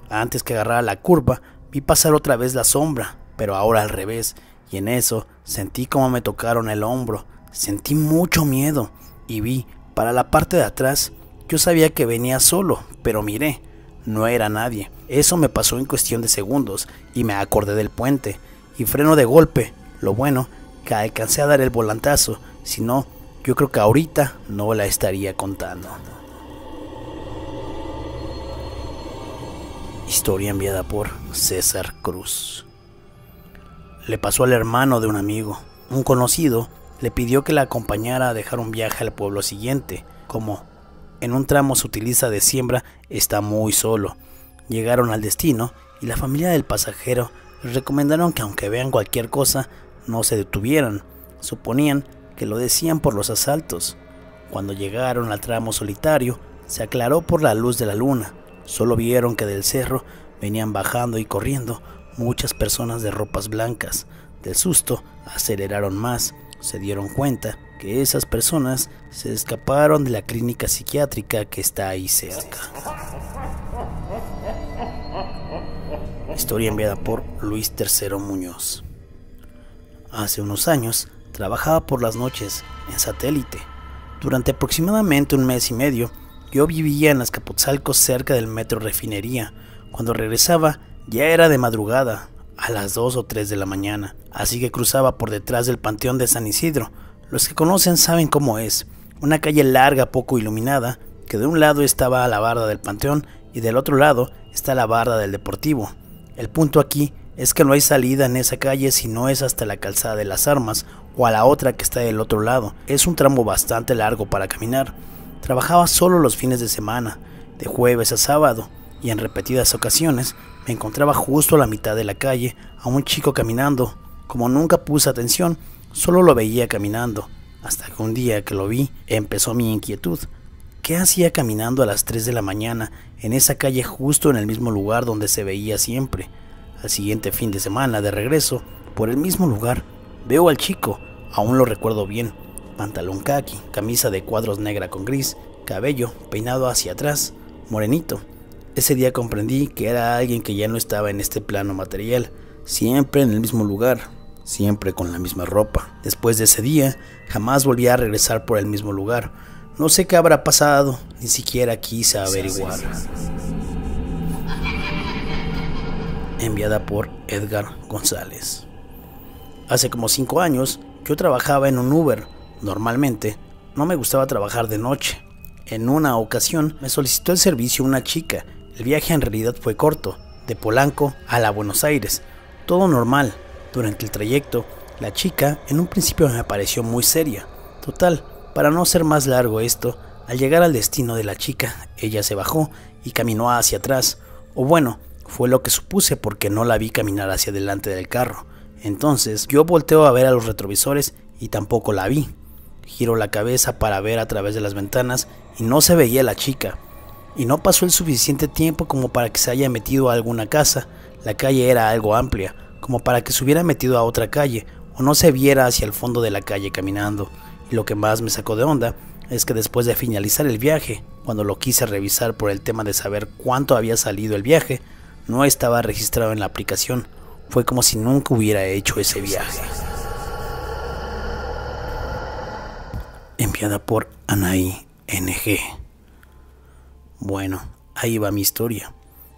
Antes que agarrara la curva, vi pasar otra vez la sombra, pero ahora al revés, y en eso sentí como me tocaron el hombro. Sentí mucho miedo y vi para la parte de atrás. Yo sabía que venía solo, pero miré, no era nadie. Eso me pasó en cuestión de segundos y me acordé del puente y freno de golpe. Lo bueno que alcancé a dar el volantazo, si no, yo creo que ahorita no la estaría contando. Historia enviada por César Cruz. Le pasó al hermano de un amigo. Un conocido le pidió que la acompañara a dejar un viaje al pueblo siguiente. Como en un tramo se utiliza de siembra, está muy solo. Llegaron al destino y la familia del pasajero les recomendaron que aunque vean cualquier cosa, no se detuvieran. Suponían que lo decían por los asaltos. Cuando llegaron al tramo solitario, se aclaró por la luz de la luna. Solo vieron que del cerro venían bajando y corriendo muchas personas de ropas blancas. Del susto, aceleraron más. Se dieron cuenta que esas personas se escaparon de la clínica psiquiátrica que está ahí cerca. Historia enviada por Luis III Muñoz. Hace unos años trabajaba por las noches en Satélite. Durante aproximadamente 1 mes y medio, yo vivía en Azcapotzalco cerca del metro Refinería. Cuando regresaba ya era de madrugada, a las 2 o 3 de la mañana, así que cruzaba por detrás del Panteón de San Isidro. Los que conocen saben cómo es, una calle larga poco iluminada, que de un lado estaba la barda del Panteón y del otro lado está la barda del Deportivo. El punto aquí es que no hay salida en esa calle si no es hasta la calzada de las Armas o a la otra que está del otro lado. Es un tramo bastante largo para caminar. Trabajaba solo los fines de semana, de jueves a sábado, y en repetidas ocasiones me encontraba justo a la mitad de la calle a un chico caminando. Como nunca puse atención, solo lo veía caminando, hasta que un día que lo vi empezó mi inquietud. ¿Qué hacía caminando a las 3 de la mañana en esa calle justo en el mismo lugar donde se veía siempre? Al siguiente fin de semana, de regreso, por el mismo lugar, veo al chico, aún lo recuerdo bien, pantalón caqui, camisa de cuadros negra con gris, cabello peinado hacia atrás, morenito. Ese día comprendí que era alguien que ya no estaba en este plano material, siempre en el mismo lugar, siempre con la misma ropa. Después de ese día, jamás volví a regresar por el mismo lugar. No sé qué habrá pasado, ni siquiera quise averiguar. Enviada por Edgar González. Hace como 5 años, yo trabajaba en un Uber. Normalmente, no me gustaba trabajar de noche. En una ocasión, me solicitó el servicio una chica. El viaje en realidad fue corto, de Polanco a la Buenos Aires. Todo normal. Durante el trayecto, la chica en un principio me pareció muy seria. Total, para no ser más largo esto, al llegar al destino de la chica, ella se bajó y caminó hacia atrás. O bueno, fue lo que supuse porque no la vi caminar hacia delante del carro. Entonces yo volteo a ver a los retrovisores y tampoco la vi. Giro la cabeza para ver a través de las ventanas y no se veía la chica. Y no pasó el suficiente tiempo como para que se haya metido a alguna casa. La calle era algo amplia, como para que se hubiera metido a otra calle o no se viera hacia el fondo de la calle caminando. Y lo que más me sacó de onda es que después de finalizar el viaje, cuando lo quise revisar por el tema de saber cuánto había salido el viaje, no estaba registrado en la aplicación. Fue como si nunca hubiera hecho ese viaje. Enviada por Anaí NG. Bueno, ahí va mi historia.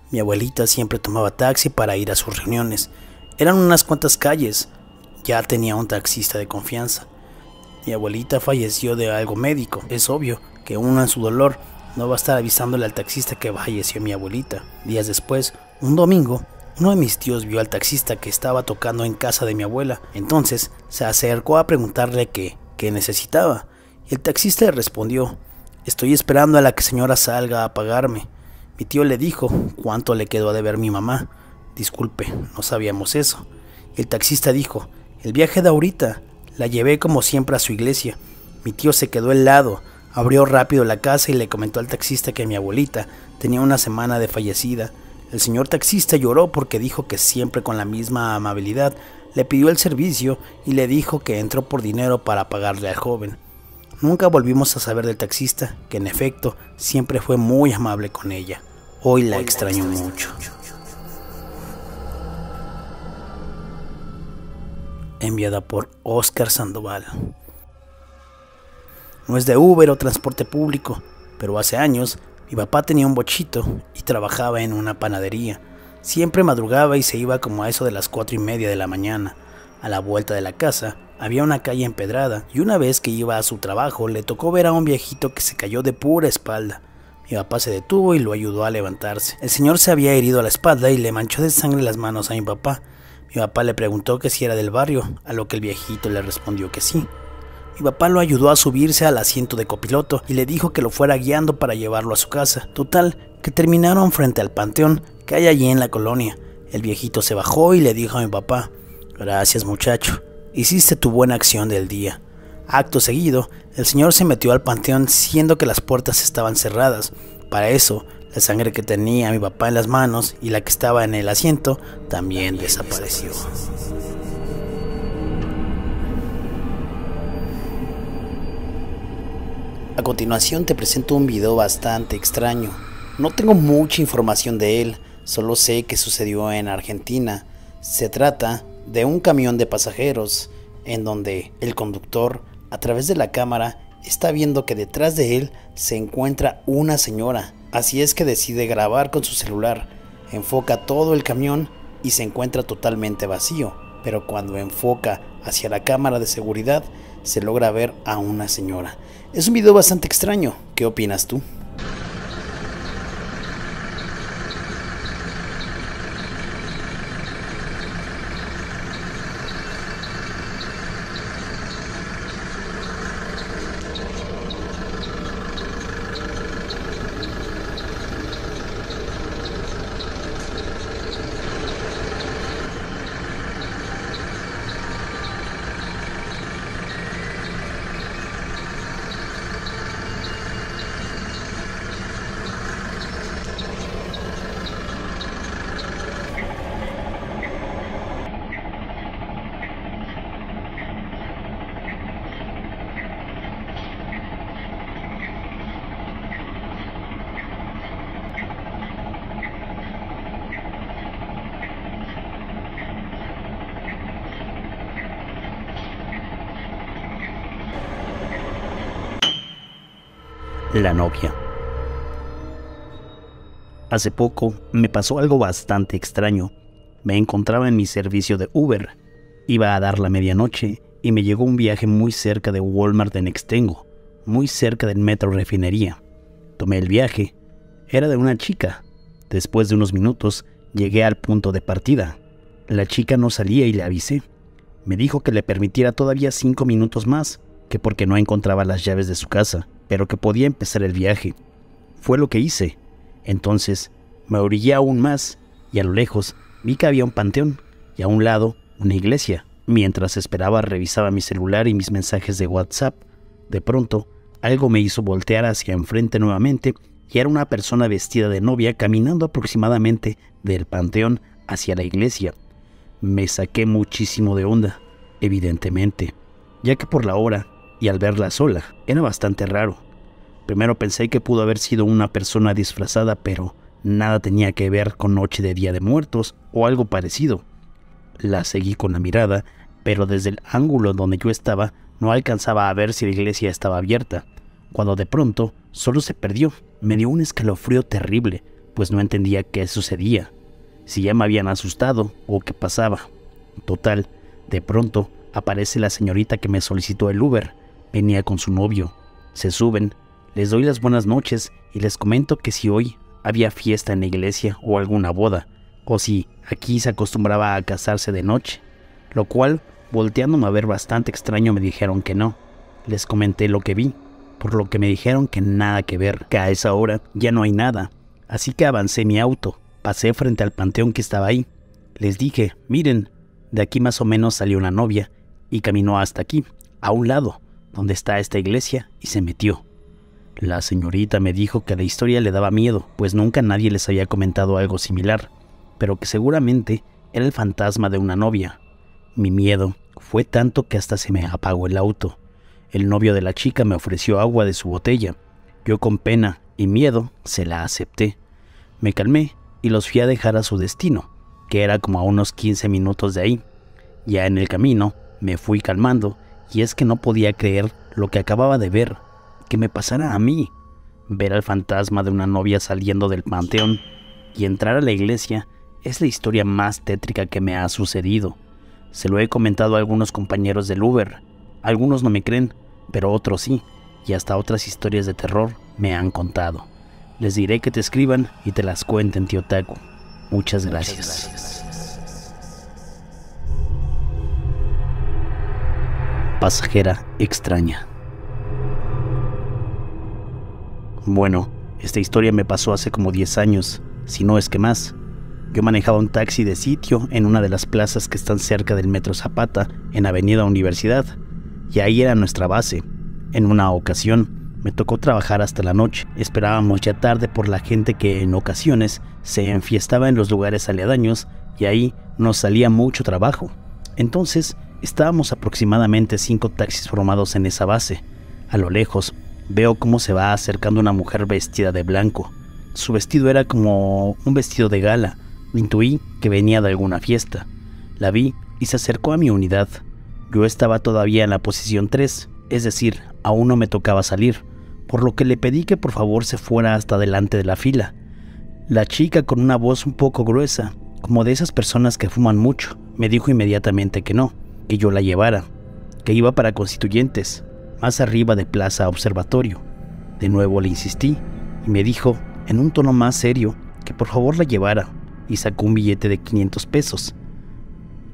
Mi abuelita siempre tomaba taxi para ir a sus reuniones. Eran unas cuantas calles. Ya tenía un taxista de confianza. Mi abuelita falleció de algo médico. Es obvio que uno en su dolor no va a estar avisándole al taxista que falleció mi abuelita. Días después, un domingo, uno de mis tíos vio al taxista que estaba tocando en casa de mi abuela. Entonces se acercó a preguntarle qué necesitaba. Y el taxista le respondió: estoy esperando a la que señora salga a pagarme. Mi tío le dijo cuánto le quedó a deber mi mamá. Disculpe, no sabíamos eso. Y el taxista dijo: el viaje de ahorita. La llevé como siempre a su iglesia. Mi tío se quedó helado, abrió rápido la casa y le comentó al taxista que mi abuelita tenía una semana de fallecida. El señor taxista lloró porque dijo que siempre con la misma amabilidad le pidió el servicio y le dijo que entró por dinero para pagarle al joven. Nunca volvimos a saber del taxista, que en efecto siempre fue muy amable con ella. Hoy la extraño mucho. Enviada por Oscar Sandoval. No es de Uber o transporte público, pero hace años mi papá tenía un bochito y trabajaba en una panadería. Siempre madrugaba y se iba como a eso de las 4:30 de la mañana. A la vuelta de la casa había una calle empedrada y una vez que iba a su trabajo le tocó ver a un viejito que se cayó de pura espalda. Mi papá se detuvo y lo ayudó a levantarse. El señor se había herido a la espalda y le manchó de sangre las manos a mi papá. Mi papá le preguntó que si era del barrio, a lo que el viejito le respondió que sí. Mi papá lo ayudó a subirse al asiento de copiloto y le dijo que lo fuera guiando para llevarlo a su casa. Total, que terminaron frente al panteón que hay allí en la colonia. El viejito se bajó y le dijo a mi papá: gracias muchacho, hiciste tu buena acción del día. Acto seguido, el señor se metió al panteón siendo que las puertas estaban cerradas. Para eso, la sangre que tenía mi papá en las manos y la que estaba en el asiento también desapareció. A continuación te presento un video bastante extraño. No tengo mucha información de él, solo sé que sucedió en Argentina. Se trata de un camión de pasajeros, en donde el conductor, a través de la cámara, está viendo que detrás de él se encuentra una señora. Así es que decide grabar con su celular. Enfoca todo el camión y se encuentra totalmente vacío. Pero cuando enfoca hacia la cámara de seguridad, se logra ver a una señora. Es un video bastante extraño. ¿Qué opinas tú? La novia. Hace poco me pasó algo bastante extraño. Me encontraba en mi servicio de Uber. Iba a dar la medianoche y me llegó un viaje muy cerca de Walmart en Extengo, muy cerca del Metro Refinería. Tomé el viaje. Era de una chica. Después de unos minutos llegué al punto de partida. La chica no salía y le avisé. Me dijo que le permitiera todavía 5 minutos más, que porque no encontraba las llaves de su casa, pero que podía empezar el viaje. Fue lo que hice. Entonces me orillé aún más y a lo lejos vi que había un panteón y a un lado una iglesia. Mientras esperaba revisaba mi celular y mis mensajes de WhatsApp. De pronto algo me hizo voltear hacia enfrente nuevamente y era una persona vestida de novia caminando aproximadamente del panteón hacia la iglesia. Me saqué muchísimo de onda, evidentemente, ya que por la hora y al verla sola era bastante raro. Primero pensé que pudo haber sido una persona disfrazada, pero nada tenía que ver con Noche de Día de Muertos o algo parecido. La seguí con la mirada, pero desde el ángulo donde yo estaba no alcanzaba a ver si la iglesia estaba abierta, cuando de pronto solo se perdió. Me dio un escalofrío terrible, pues no entendía qué sucedía, si ya me habían asustado o qué pasaba. Total, de pronto aparece la señorita que me solicitó el Uber. Venía con su novio. Se suben. Les doy las buenas noches y les comento que si hoy había fiesta en la iglesia o alguna boda, o si aquí se acostumbraba a casarse de noche, lo cual, volteándome a ver bastante extraño, me dijeron que no. Les comenté lo que vi, por lo que me dijeron que nada que ver, que a esa hora ya no hay nada. Así que avancé mi auto, pasé frente al panteón que estaba ahí. Les dije, miren, de aquí más o menos salió una novia y caminó hasta aquí, a un lado, donde está esta iglesia, y se metió. La señorita me dijo que la historia le daba miedo, pues nunca nadie les había comentado algo similar, pero que seguramente era el fantasma de una novia. Mi miedo fue tanto que hasta se me apagó el auto. El novio de la chica me ofreció agua de su botella. Yo con pena y miedo se la acepté. Me calmé y los fui a dejar a su destino, que era como a unos 15 minutos de ahí. Ya en el camino me fui calmando, y es que no podía creer lo que acababa de ver, que me pasara a mí. Ver al fantasma de una novia saliendo del panteón y entrar a la iglesia es la historia más tétrica que me ha sucedido. Se lo he comentado a algunos compañeros del Uber. Algunos no me creen, pero otros sí, y hasta otras historias de terror me han contado. Les diré que te escriban y te las cuenten, tío Taku. Muchas gracias. Pasajera extraña. Bueno, esta historia me pasó hace como 10 años, si no es que más. Yo manejaba un taxi de sitio en una de las plazas que están cerca del Metro Zapata, en Avenida Universidad, y ahí era nuestra base. En una ocasión, me tocó trabajar hasta la noche. Esperábamos ya tarde por la gente que en ocasiones se enfiestaba en los lugares aledaños, y ahí nos salía mucho trabajo. Entonces, estábamos aproximadamente 5 taxis formados en esa base. A lo lejos, veo cómo se va acercando una mujer vestida de blanco. Su vestido era como un vestido de gala. Intuí que venía de alguna fiesta. La vi y se acercó a mi unidad. Yo estaba todavía en la posición 3, es decir, aún no me tocaba salir, por lo que le pedí que por favor se fuera hasta delante de la fila. La chica, con una voz un poco gruesa, como de esas personas que fuman mucho, me dijo inmediatamente que no, que yo la llevara, que iba para Constituyentes, más arriba de Plaza Observatorio. De nuevo le insistí y me dijo, en un tono más serio, que por favor la llevara, y sacó un billete de 500 pesos.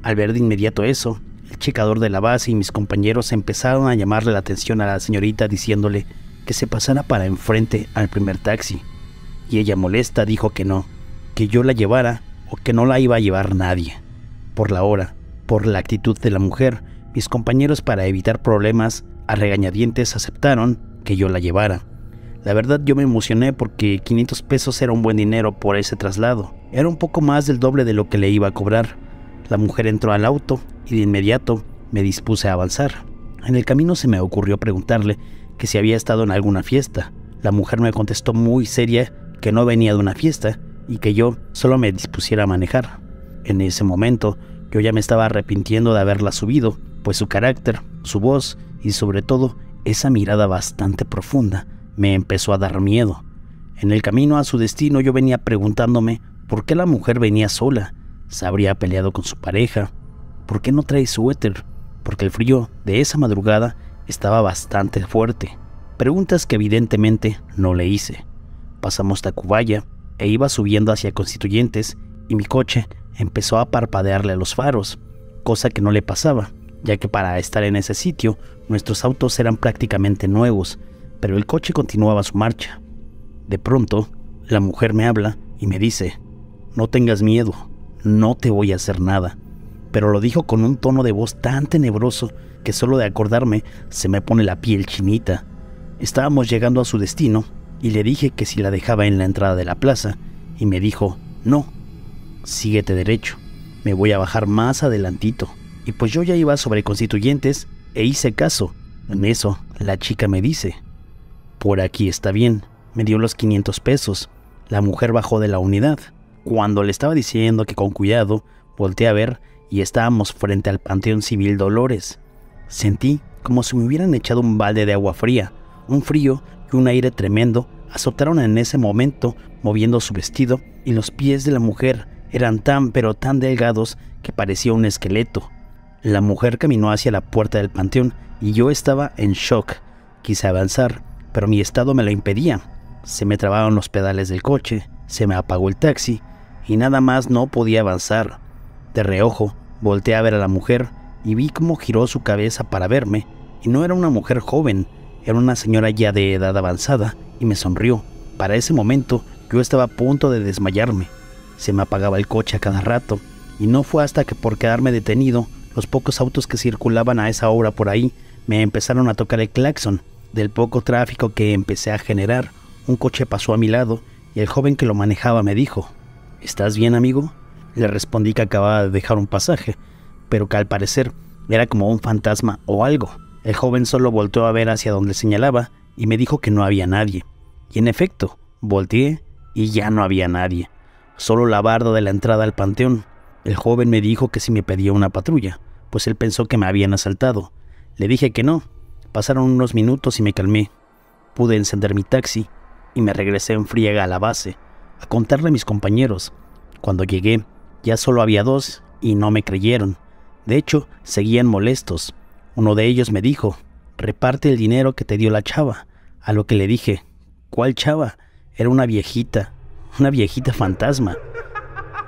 Al ver de inmediato eso, el checador de la base y mis compañeros empezaron a llamarle la atención a la señorita diciéndole que se pasara para enfrente al primer taxi, y ella molesta dijo que no, que yo la llevara o que no la iba a llevar nadie. Por la hora, por la actitud de la mujer, mis compañeros, para evitar problemas, a regañadientes aceptaron que yo la llevara. La verdad, yo me emocioné porque 500 pesos era un buen dinero por ese traslado. Era un poco más del doble de lo que le iba a cobrar. La mujer entró al auto y de inmediato me dispuse a avanzar. En el camino se me ocurrió preguntarle que si había estado en alguna fiesta. La mujer me contestó muy seria que no venía de una fiesta y que yo solo me dispusiera a manejar. En ese momento yo ya me estaba arrepintiendo de haberla subido, pues su carácter, su voz y sobre todo esa mirada bastante profunda Me empezó a dar miedo. En el camino a su destino yo venía preguntándome por qué la mujer venía sola. ¿Se habría peleado con su pareja? ¿Por qué no trae suéter? Porque el frío de esa madrugada estaba bastante fuerte. Preguntas que evidentemente no le hice. Pasamos Tacubaya e iba subiendo hacia Constituyentes y mi coche empezó a parpadearle a los faros, cosa que no le pasaba, ya que para estar en ese sitio nuestros autos eran prácticamente nuevos, pero el coche continuaba su marcha. De pronto, la mujer me habla y me dice: no tengas miedo, no te voy a hacer nada, pero lo dijo con un tono de voz tan tenebroso que solo de acordarme se me pone la piel chinita. Estábamos llegando a su destino y le dije que si la dejaba en la entrada de la plaza, y me dijo: no, síguete derecho, me voy a bajar más adelantito. Y pues yo ya iba sobre Constituyentes e hice caso. En eso, la chica me dice: por aquí está bien. Me dio los 500 pesos. La mujer bajó de la unidad. Cuando le estaba diciendo que con cuidado, volteé a ver y estábamos frente al Panteón Civil Dolores. Sentí como si me hubieran echado un balde de agua fría. Un frío y un aire tremendo azotaron en ese momento, moviendo su vestido, y los pies de la mujer eran tan pero tan delgados que parecía un esqueleto. La mujer caminó hacia la puerta del panteón y yo estaba en shock. Quise avanzar, pero mi estado me lo impedía. Se me trabaron los pedales del coche, se me apagó el taxi y nada más no podía avanzar. De reojo, volteé a ver a la mujer y vi cómo giró su cabeza para verme, y no era una mujer joven, era una señora ya de edad avanzada, y me sonrió. Para ese momento yo estaba a punto de desmayarme. Se me apagaba el coche a cada rato, y no fue hasta que por quedarme detenido, los pocos autos que circulaban a esa hora por ahí me empezaron a tocar el claxon. Del poco tráfico que empecé a generar, un coche pasó a mi lado y el joven que lo manejaba me dijo: ¿estás bien, amigo? Le respondí que acababa de dejar un pasaje, pero que al parecer era como un fantasma o algo. El joven solo volteó a ver hacia donde señalaba y me dijo que no había nadie. Y en efecto, volteé y ya no había nadie, solo la barda de la entrada al panteón. El joven me dijo que si me pedía una patrulla, pues él pensó que me habían asaltado. Le dije que no. Pasaron unos minutos y me calmé. Pude encender mi taxi y me regresé en friega a la base, a contarle a mis compañeros. Cuando llegué, ya solo había 2 y no me creyeron. De hecho, seguían molestos. Uno de ellos me dijo: reparte el dinero que te dio la chava. A lo que le dije: ¿cuál chava? Era una viejita fantasma.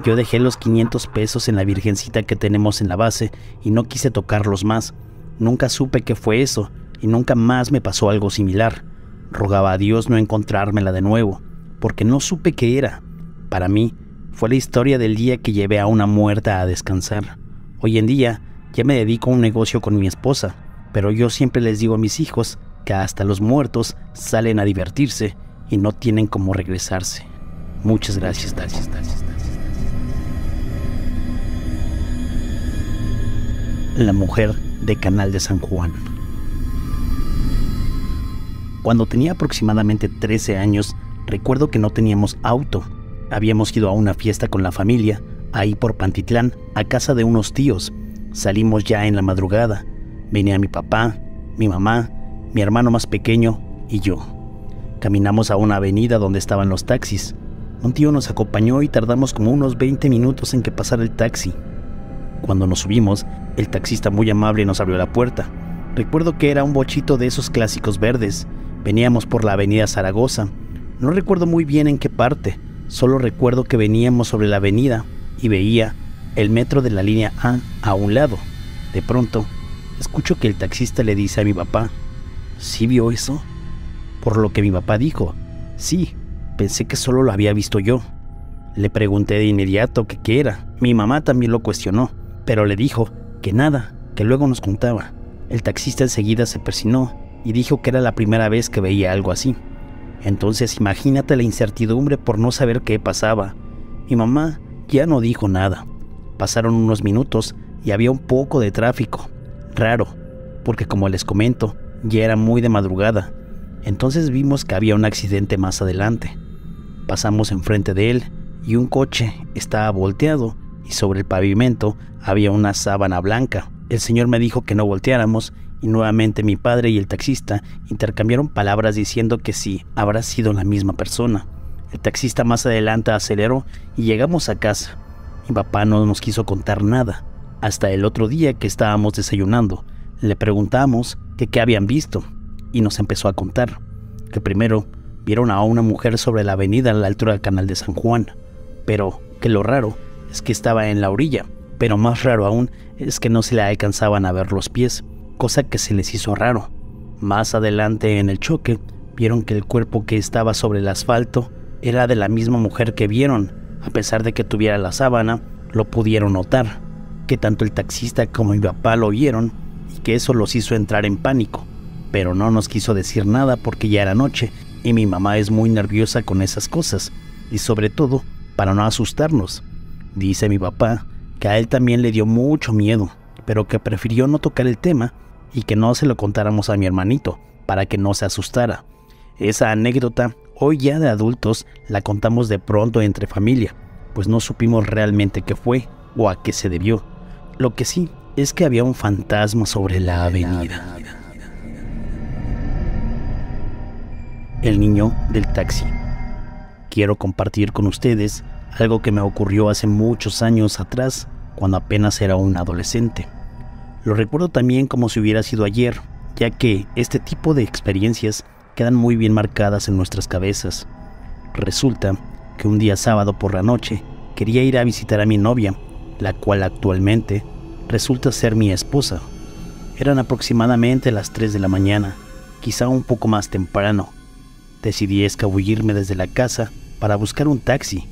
Yo dejé los 500 pesos en la virgencita que tenemos en la base y no quise tocarlos más. Nunca supe qué fue eso y nunca más me pasó algo similar. Rogaba a Dios no encontrármela de nuevo, porque no supe qué era. Para mí, fue la historia del día que llevé a una muerta a descansar. Hoy en día, ya me dedico a un negocio con mi esposa, pero yo siempre les digo a mis hijos que hasta los muertos salen a divertirse y no tienen cómo regresarse. Muchas gracias. La mujer de Canal de San Juan. Cuando tenía aproximadamente 13 años, recuerdo que no teníamos auto. Habíamos ido a una fiesta con la familia, ahí por Pantitlán, a casa de unos tíos. Salimos ya en la madrugada. Venía mi papá, mi mamá, mi hermano más pequeño y yo. Caminamos a una avenida donde estaban los taxis. Un tío nos acompañó y tardamos como unos 20 minutos en que pasara el taxi. Cuando nos subimos, el taxista muy amable nos abrió la puerta. Recuerdo que era un bochito de esos clásicos verdes. Veníamos por la avenida Zaragoza. No recuerdo muy bien en qué parte. Solo recuerdo que veníamos sobre la avenida y veía el metro de la línea A un lado. De pronto, escucho que el taxista le dice a mi papá: ¿sí vio eso? Por lo que mi papá dijo: sí, pensé que solo lo había visto yo. Le pregunté de inmediato que qué era. Mi mamá también lo cuestionó, pero le dijo que nada, que luego nos contaba. El taxista enseguida se persinó y dijo que era la primera vez que veía algo así. Entonces imagínate la incertidumbre por no saber qué pasaba. Mi mamá ya no dijo nada. Pasaron unos minutos y había un poco de tráfico. Raro, porque como les comento, ya era muy de madrugada. Entonces vimos que había un accidente más adelante. Pasamos enfrente de él y un coche estaba volteado y sobre el pavimento había una sábana blanca. El señor me dijo que no volteáramos y nuevamente mi padre y el taxista intercambiaron palabras diciendo que sí, habrá sido la misma persona. El taxista más adelante aceleró y llegamos a casa. Mi papá no nos quiso contar nada. Hasta el otro día que estábamos desayunando, le preguntamos que qué habían visto y nos empezó a contar que primero vieron a una mujer sobre la avenida a la altura del canal de San Juan, pero que lo raro es que estaba en la orilla, pero más raro aún es que no se le alcanzaban a ver los pies, cosa que se les hizo raro. Más adelante en el choque, vieron que el cuerpo que estaba sobre el asfalto era de la misma mujer que vieron. A pesar de que tuviera la sábana, lo pudieron notar, que tanto el taxista como mi papá lo vieron y que eso los hizo entrar en pánico, pero no nos quiso decir nada porque ya era noche y mi mamá es muy nerviosa con esas cosas y sobre todo para no asustarnos. Dice mi papá que a él también le dio mucho miedo, pero que prefirió no tocar el tema y que no se lo contáramos a mi hermanito para que no se asustara. Esa anécdota, hoy ya de adultos, la contamos de pronto entre familia, pues no supimos realmente qué fue o a qué se debió. Lo que sí es que había un fantasma sobre la avenida. El niño del taxi. Quiero compartir con ustedes algo que me ocurrió hace muchos años atrás, cuando apenas era un adolescente. Lo recuerdo también como si hubiera sido ayer, ya que este tipo de experiencias quedan muy bien marcadas en nuestras cabezas. Resulta que un día sábado por la noche quería ir a visitar a mi novia, la cual actualmente resulta ser mi esposa. Eran aproximadamente las 3 de la mañana, quizá un poco más temprano. Decidí escabullirme desde la casa para buscar un taxi,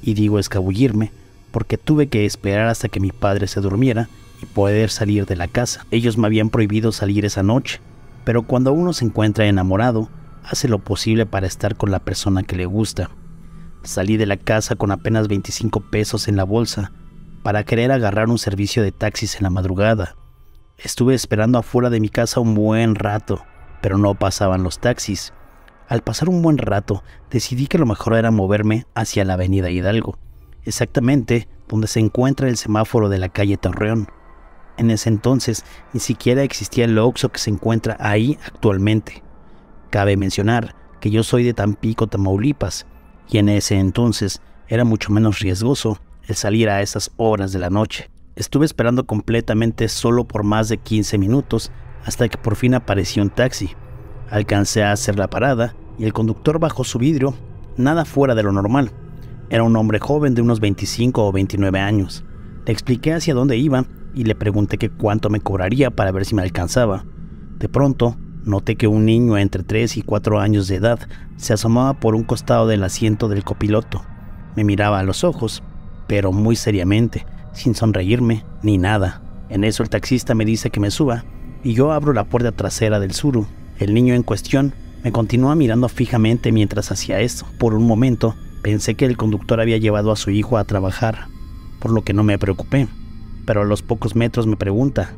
y digo escabullirme porque tuve que esperar hasta que mi padre se durmiera y poder salir de la casa. Ellos me habían prohibido salir esa noche, pero cuando uno se encuentra enamorado, hace lo posible para estar con la persona que le gusta. Salí de la casa con apenas 25 pesos en la bolsa para querer agarrar un servicio de taxis en la madrugada. Estuve esperando afuera de mi casa un buen rato, pero no pasaban los taxis. Al pasar un buen rato, decidí que lo mejor era moverme hacia la avenida Hidalgo, exactamente donde se encuentra el semáforo de la calle Torreón. En ese entonces ni siquiera existía el Oxxo que se encuentra ahí actualmente. Cabe mencionar que yo soy de Tampico, Tamaulipas, y en ese entonces era mucho menos riesgoso el salir a esas horas de la noche. Estuve esperando completamente solo por más de 15 minutos hasta que por fin apareció un taxi. Alcancé a hacer la parada y el conductor bajó su vidrio, nada fuera de lo normal. Era un hombre joven de unos 25 o 29 años. Le expliqué hacia dónde iba y le pregunté que cuánto me cobraría para ver si me alcanzaba. De pronto, noté que un niño entre 3 y 4 años de edad se asomaba por un costado del asiento del copiloto. Me miraba a los ojos, pero muy seriamente, sin sonreírme ni nada. En eso el taxista me dice que me suba y yo abro la puerta trasera del Tsuru. El niño en cuestión me continúa mirando fijamente mientras hacía esto. Por un momento pensé que el conductor había llevado a su hijo a trabajar, por lo que no me preocupé. Pero a los pocos metros me pregunta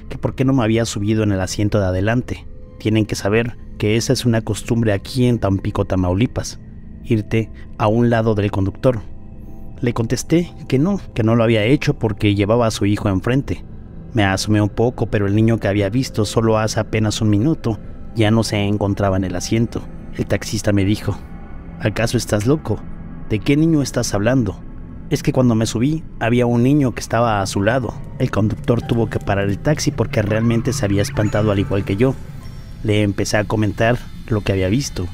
que por qué no me había subido en el asiento de adelante. Tienen que saber que esa es una costumbre aquí en Tampico, Tamaulipas, irte a un lado del conductor. Le contesté que no lo había hecho porque llevaba a su hijo enfrente. Me asomé un poco, pero el niño que había visto solo hace apenas un minuto ya no se encontraba en el asiento. El taxista me dijo: ¿acaso estás loco? ¿De qué niño estás hablando? Es que cuando me subí había un niño que estaba a su lado. El conductor tuvo que parar el taxi porque realmente se había espantado al igual que yo. Le empecé a comentar lo que había visto.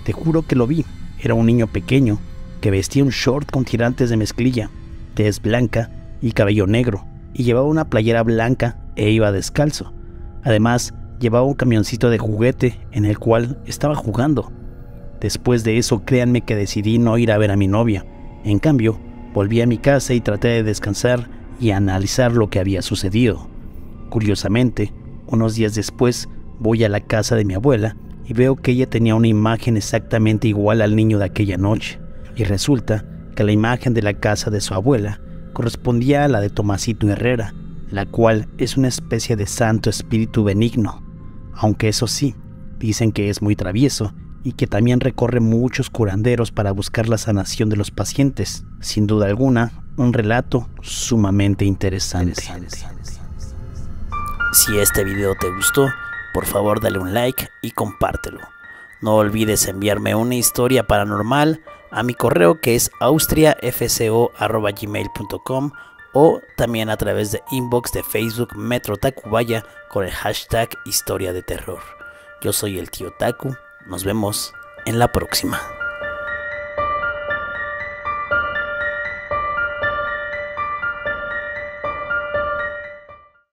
Te juro que lo vi. Era un niño pequeño que vestía un short con tirantes de mezclilla, tez blanca y cabello negro, y llevaba una playera blanca e iba descalzo. Además, llevaba un camioncito de juguete en el cual estaba jugando. Después de eso, créanme que decidí no ir a ver a mi novia. En cambio, volví a mi casa y traté de descansar y analizar lo que había sucedido. Curiosamente, unos días después, voy a la casa de mi abuela y veo que ella tenía una imagen exactamente igual al niño de aquella noche. Y resulta que la imagen de la casa de su abuela correspondía a la de Tomasito Herrera, la cual es una especie de santo espíritu benigno, aunque eso sí, dicen que es muy travieso y que también recorre muchos curanderos para buscar la sanación de los pacientes. Sin duda alguna, un relato sumamente interesante. Si este video te gustó, por favor dale un like y compártelo. No olvides enviarme una historia paranormal a mi correo que es austriafco@gmail.com o también a través de inbox de Facebook Metro Tacubaya con el hashtag historia de terror. Yo soy el tío Taku, nos vemos en la próxima.